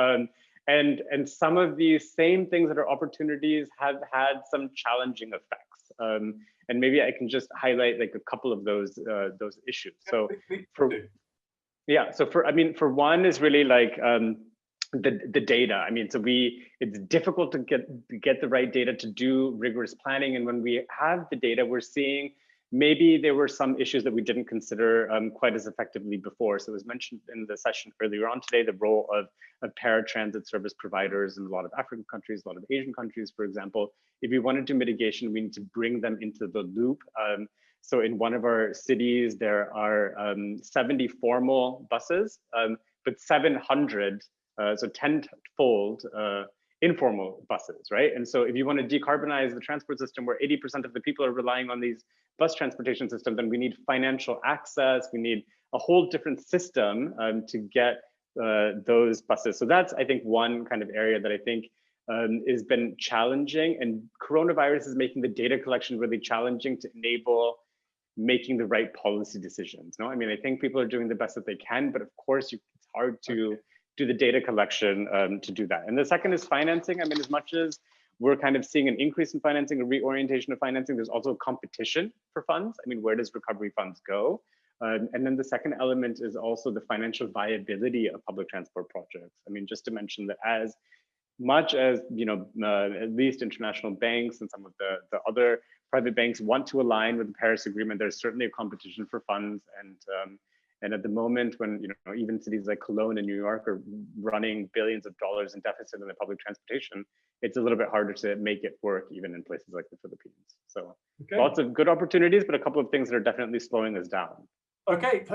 And some of these same things that are opportunities have had some challenging effects. And maybe I can just highlight like a couple of those issues. So for one is really like the data. I mean, so it's difficult to get the right data to do rigorous planning. And when we have the data, we're seeing maybe there were some issues that we didn't consider quite as effectively before. So it was mentioned in the session earlier on today, the role of paratransit service providers in a lot of African countries, a lot of Asian countries, for example. If we want to do mitigation, we need to bring them into the loop. So in one of our cities, there are 70 formal buses, but 700, so 10-fold informal buses, right? And so if you want to decarbonize the transport system where 80% of the people are relying on these bus transportation system, then we need financial access. We need a whole different system to get those buses. So that's, I think, one kind of area that I think has been challenging, and coronavirus is making the data collection really challenging to enable making the right policy decisions. No, I mean, I think people are doing the best that they can, but of course it's hard to do the data collection to do that. And the second is financing. I mean, as much as we're kind of seeing an increase in financing, a reorientation of financing, there's also competition for funds. I mean, where does recovery funds go? And then the second element is also the financial viability of public transport projects. I mean, just to mention that as much as, you know, at least international banks and some of the other private banks want to align with the Paris Agreement, there's certainly a competition for funds. And at the moment when, you know, even cities like Cologne and New York are running billions of dollars in deficit in the public transportation, it's a little bit harder to make it work even in places like the Philippines. So lots of good opportunities, but a couple of things that are definitely slowing us down. Okay,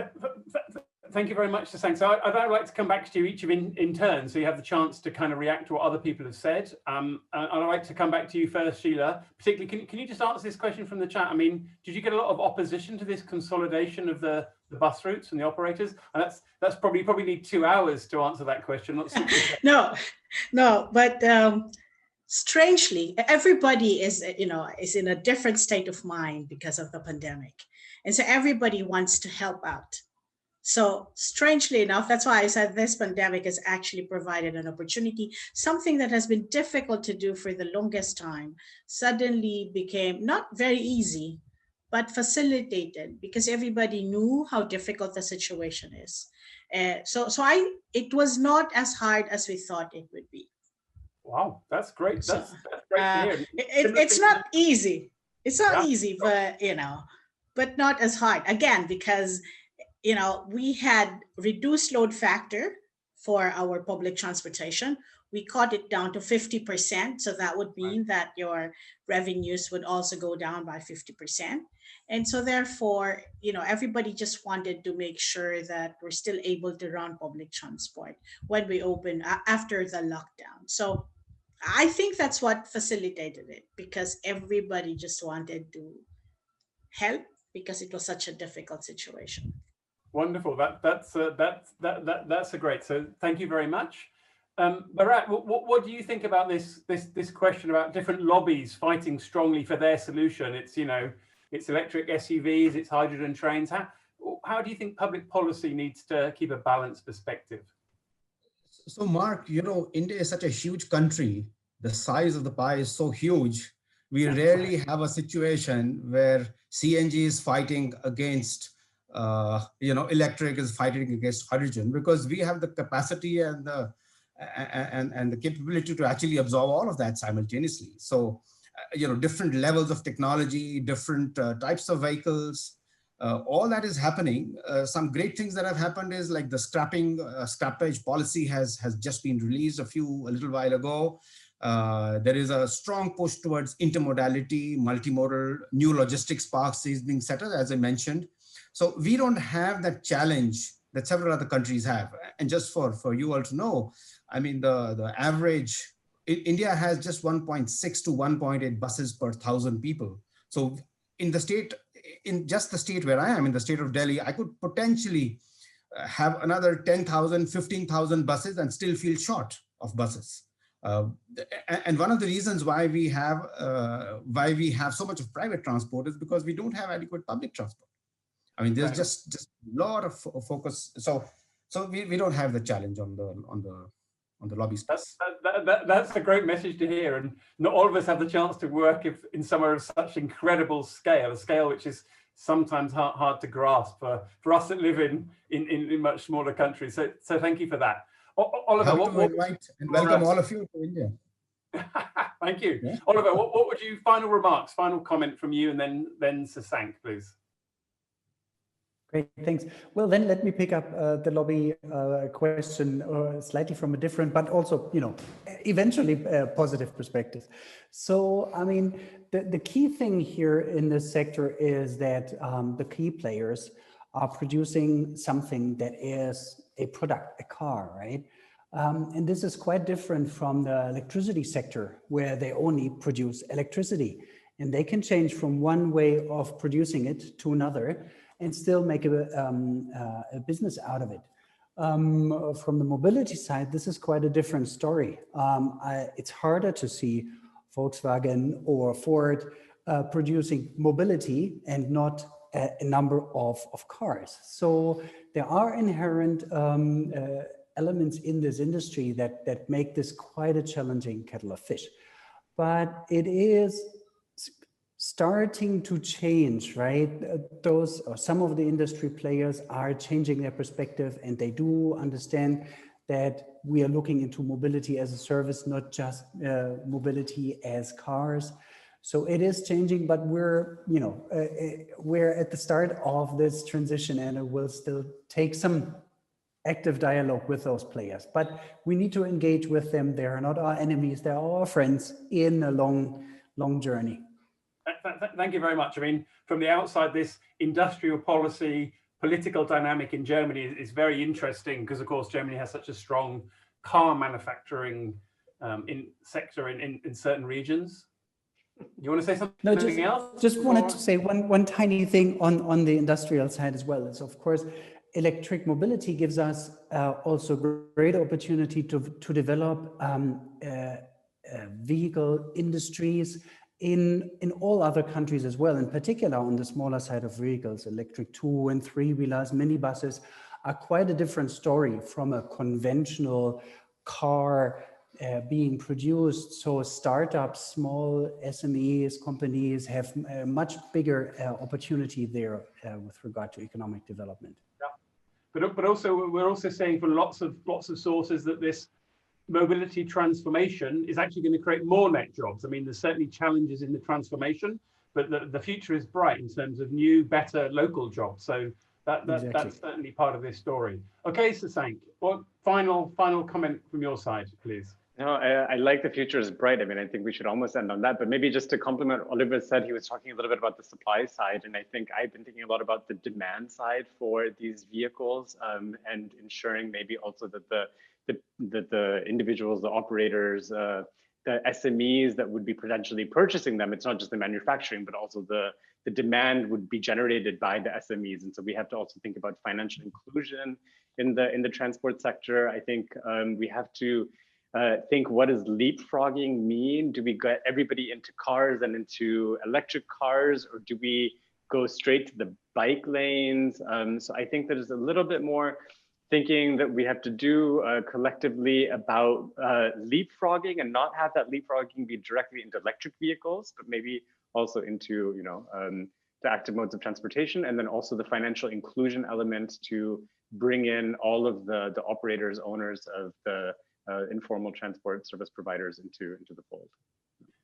thank you very much, Sasank. So I'd like to come back to you each in turn, so you have the chance to kind of react to what other people have said. And I'd like to come back to you first, Sheila. Particularly, can you just answer this question from the chat? I mean, did you get a lot of opposition to this consolidation of the bus routes and the operators? And that's probably need 2 hours to answer that question. No, but strangely, everybody is in a different state of mind because of the pandemic. And so everybody wants to help out. So strangely enough, that's why I said this pandemic has actually provided an opportunity. Something that has been difficult to do for the longest time suddenly became not very easy, but facilitated because everybody knew how difficult the situation is. It was not as hard as we thought it would be. Wow, that's great. That's great to hear. It's not easy. It's not easy, but but not as hard. Again, because we had reduced load factor for our public transportation. We cut it down to 50%. So that would mean that your revenues would also go down by 50%. And so therefore, everybody just wanted to make sure that we're still able to run public transport when we open after the lockdown. So I think that's what facilitated it, because everybody just wanted to help because it was such a difficult situation. Wonderful. That's a great. So thank you very much. Bharat, what do you think about this question about different lobbies fighting strongly for their solution? It's it's electric SUVs, it's hydrogen trains. How do you think public policy needs to keep a balanced perspective? So Mark, you know, India is such a huge country. The size of the pie is so huge. We rarely have a situation where CNG is fighting against, you know, electric is fighting against hydrogen, because we have the capacity and the capability to actually absorb all of that simultaneously. So, you know, different levels of technology, different types of vehicles, all that is happening. Some great things that have happened is like the scrappage policy has just been released a little while ago. There is a strong push towards intermodality, multimodal, new logistics parks is being set up, as I mentioned. So we don't have that challenge that several other countries have. And just for you all to know, I mean, the average, India has just 1.6 to 1.8 buses per 1,000 people. So in just the state where I am, in the state of Delhi, I could potentially have another 10,000, 15,000 buses and still feel short of buses. And one of the reasons why we have so much of private transport is because we don't have adequate public transport. I mean, there's just a lot of focus. So we don't have the challenge on the lobby space. That's a great message to hear, and not all of us have the chance to work in somewhere of such incredible scale, a scale which is sometimes hard to grasp for us that live in much smaller countries. So thank you for that. Oliver, invite and welcome all of you to India. Thank you. Yeah. Oliver, what would you, final remarks, final comment from you, and then Sasank, please. Great, thanks. Well, then let me pick up the lobby question slightly from a different, but also, you know, eventually positive perspective. So, I mean, the key thing here in this sector is that the key players are producing something that is a product, a car, right? And this is quite different from the electricity sector, where they only produce electricity, and they can change from one way of producing it to another and still make a business out of it. From the mobility side, this is quite a different story. It's harder to see Volkswagen or Ford producing mobility and not a number of cars. So there are inherent elements in this industry that make this quite a challenging kettle of fish. But it is starting to change, right? Some of the industry players are changing their perspective, and they do understand that we are looking into mobility as a service, not just mobility as cars. So it is changing, but we're at the start of this transition, and it will still take some active dialogue with those players. But we need to engage with them. They are not our enemies; they are our friends in a long journey. Thank you very much. I mean, from the outside, this industrial policy, political dynamic in Germany is very interesting because, of course, Germany has such a strong car manufacturing sector in certain regions. You want to say something else? Just wanted to say one tiny thing on the industrial side as well. Is, of course, electric mobility gives us also great opportunity to develop vehicle industries in all other countries as well, in particular on the smaller side of vehicles. Electric 2- and 3-wheelers, minibuses are quite a different story from a conventional car being produced. So startups, small SMEs, companies have a much bigger opportunity there with regard to economic development. Yeah. But also we're also saying from lots of sources that this mobility transformation is actually going to create more net jobs. I mean, there's certainly challenges in the transformation, but the future is bright in terms of new, better local jobs. So that's certainly part of this story. Okay, Sasank, what final comment from your side, please? No, I like the future is bright. I mean, I think we should almost end on that, but maybe just to complement what Oliver said, he was talking a little bit about the supply side. And I think I've been thinking a lot about the demand side for these vehicles and ensuring maybe also that the individuals, the operators, the SMEs that would be potentially purchasing them, it's not just the manufacturing, but also the demand would be generated by the SMEs. And so we have to also think about financial inclusion in the transport sector. I think we have to think, what does leapfrogging mean? Do we get everybody into cars and into electric cars, or do we go straight to the bike lanes? So I think there's a little bit more thinking that we have to do collectively about leapfrogging, and not have that leapfrogging be directly into electric vehicles, but maybe also into the active modes of transportation, and then also the financial inclusion element to bring in all of the operators, owners of the informal transport service providers into the fold.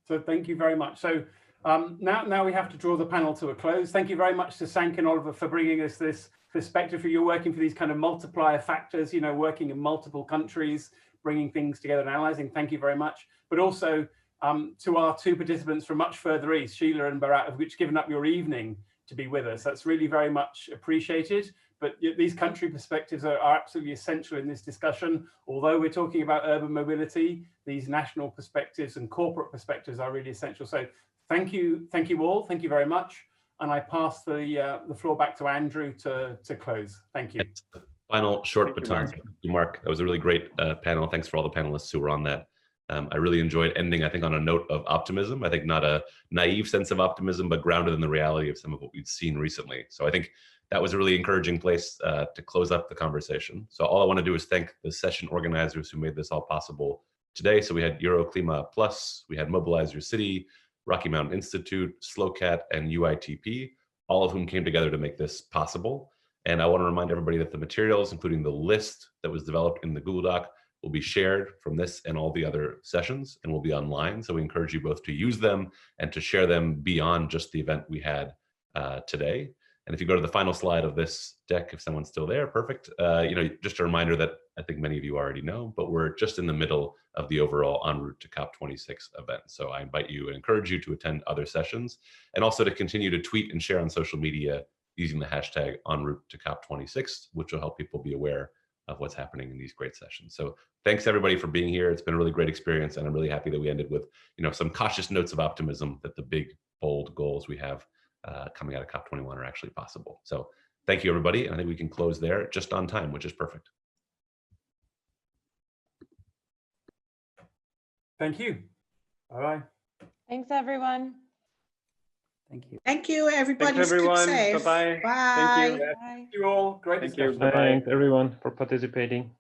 So thank you very much. So now we have to draw the panel to a close. Thank you very much to Sank and Oliver for bringing us this perspective. You're working for these kind of multiplier factors, working in multiple countries, bringing things together and analyzing. Thank you very much. But also to our two participants from much further east, Sheila and Bharat, which given up your evening to be with us. That's really very much appreciated. But these country perspectives are absolutely essential in this discussion. Although we're talking about urban mobility, these national perspectives and corporate perspectives are really essential. So thank you all. Thank you very much. And I pass the floor back to Andrew to close. Thank you. Final short baton, Mark. That was a really great panel. Thanks for all the panelists who were on that. I really enjoyed ending, I think, on a note of optimism. I think not a naive sense of optimism, but grounded in the reality of some of what we've seen recently. So I think that was a really encouraging place to close up the conversation. So all I want to do is thank the session organizers who made this all possible today. So we had EUROCLIMA Plus, we had Mobilize Your City, Rocky Mountain Institute, SLOCAT, and UITP, all of whom came together to make this possible. And I want to remind everybody that the materials, including the list that was developed in the Google Doc, will be shared from this and all the other sessions and will be online. So we encourage you both to use them and to share them beyond just the event we had today. And if you go to the final slide of this deck, if someone's still there, perfect. Just a reminder that I think many of you already know, but we're just in the middle of the overall En route to COP26 event. So I invite you and encourage you to attend other sessions and also to continue to tweet and share on social media using the hashtag En route to COP26, which will help people be aware of what's happening in these great sessions. So thanks everybody for being here. It's been a really great experience, and I'm really happy that we ended with some cautious notes of optimism that the big, bold goals we have coming out of COP21 are actually possible. So thank you everybody, and I think we can close there just on time, which is perfect. Thank you. Bye-bye. Thanks everyone. Thank you. Thank you, everybody. Thanks, everyone. Keep safe. Bye-bye. Bye. Thank you. Thank you all. Great discussion. Thanks everyone for participating.